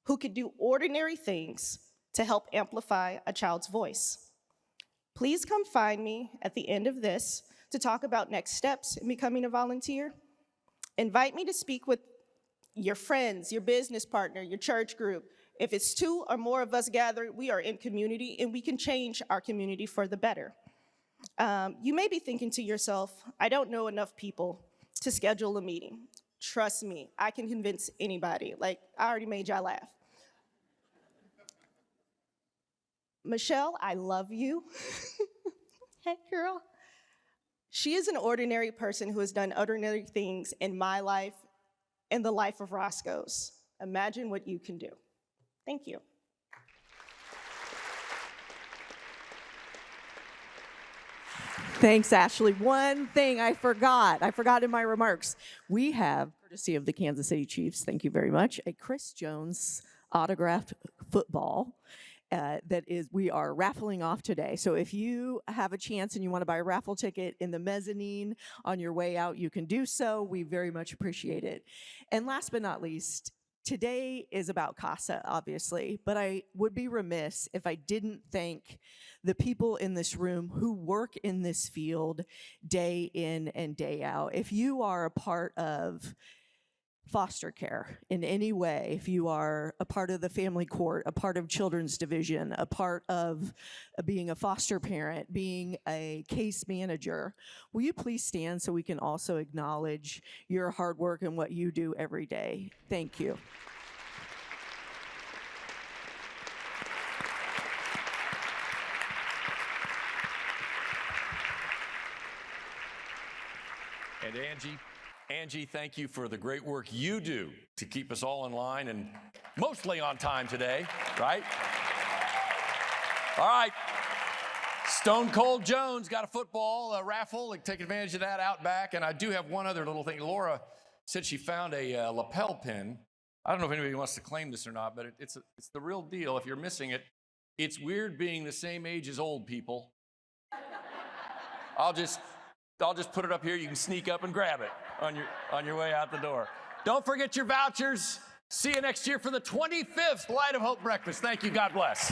who could do ordinary things to help amplify a child's voice. Please come find me at the end of this to talk about next steps in becoming a volunteer. Invite me to speak with your friends, your business partner, your church group. If it's 2 or more of us gathered, we are in community, and we can change our community for the better. You may be thinking to yourself, I don't know enough people to schedule a meeting. Trust me, I can convince anybody. Like, I already made y'all laugh. Michelle, I love you. Hey, girl. She is an ordinary person who has done ordinary things in my life and the life of Roscoe's. Imagine what you can do. Thank you. Thanks, Ashley. One thing I forgot in my remarks. We have, courtesy of the Kansas City Chiefs, thank you very much, a Chris Jones autographed football we are raffling off today. So if you have a chance and you want to buy a raffle ticket in the mezzanine on your way out, you can do so. We very much appreciate it. And last but not least, today is about CASA, obviously, but I would be remiss if I didn't thank the people in this room who work in this field day in and day out. If you are a part of foster care in any way, if you are a part of the family court, a part of children's division, a part of being a foster parent, being a case manager, will you please stand so we can also acknowledge your hard work and what you do every day? Thank you. And Angie, thank you for the great work you do to keep us all in line and mostly on time today, right? All right, Stone Cold Jones got a football raffle. Like, take advantage of that out back. And I do have one other little thing. Laura said she found a lapel pin. I don't know if anybody wants to claim this or not, but it's the real deal. If you're missing it, it's weird being the same age as old people. I'll just put it up here. You can sneak up and grab it on your way out the door. Don't forget your vouchers. See you next year for the 25th Light of Hope Breakfast. Thank you. God bless.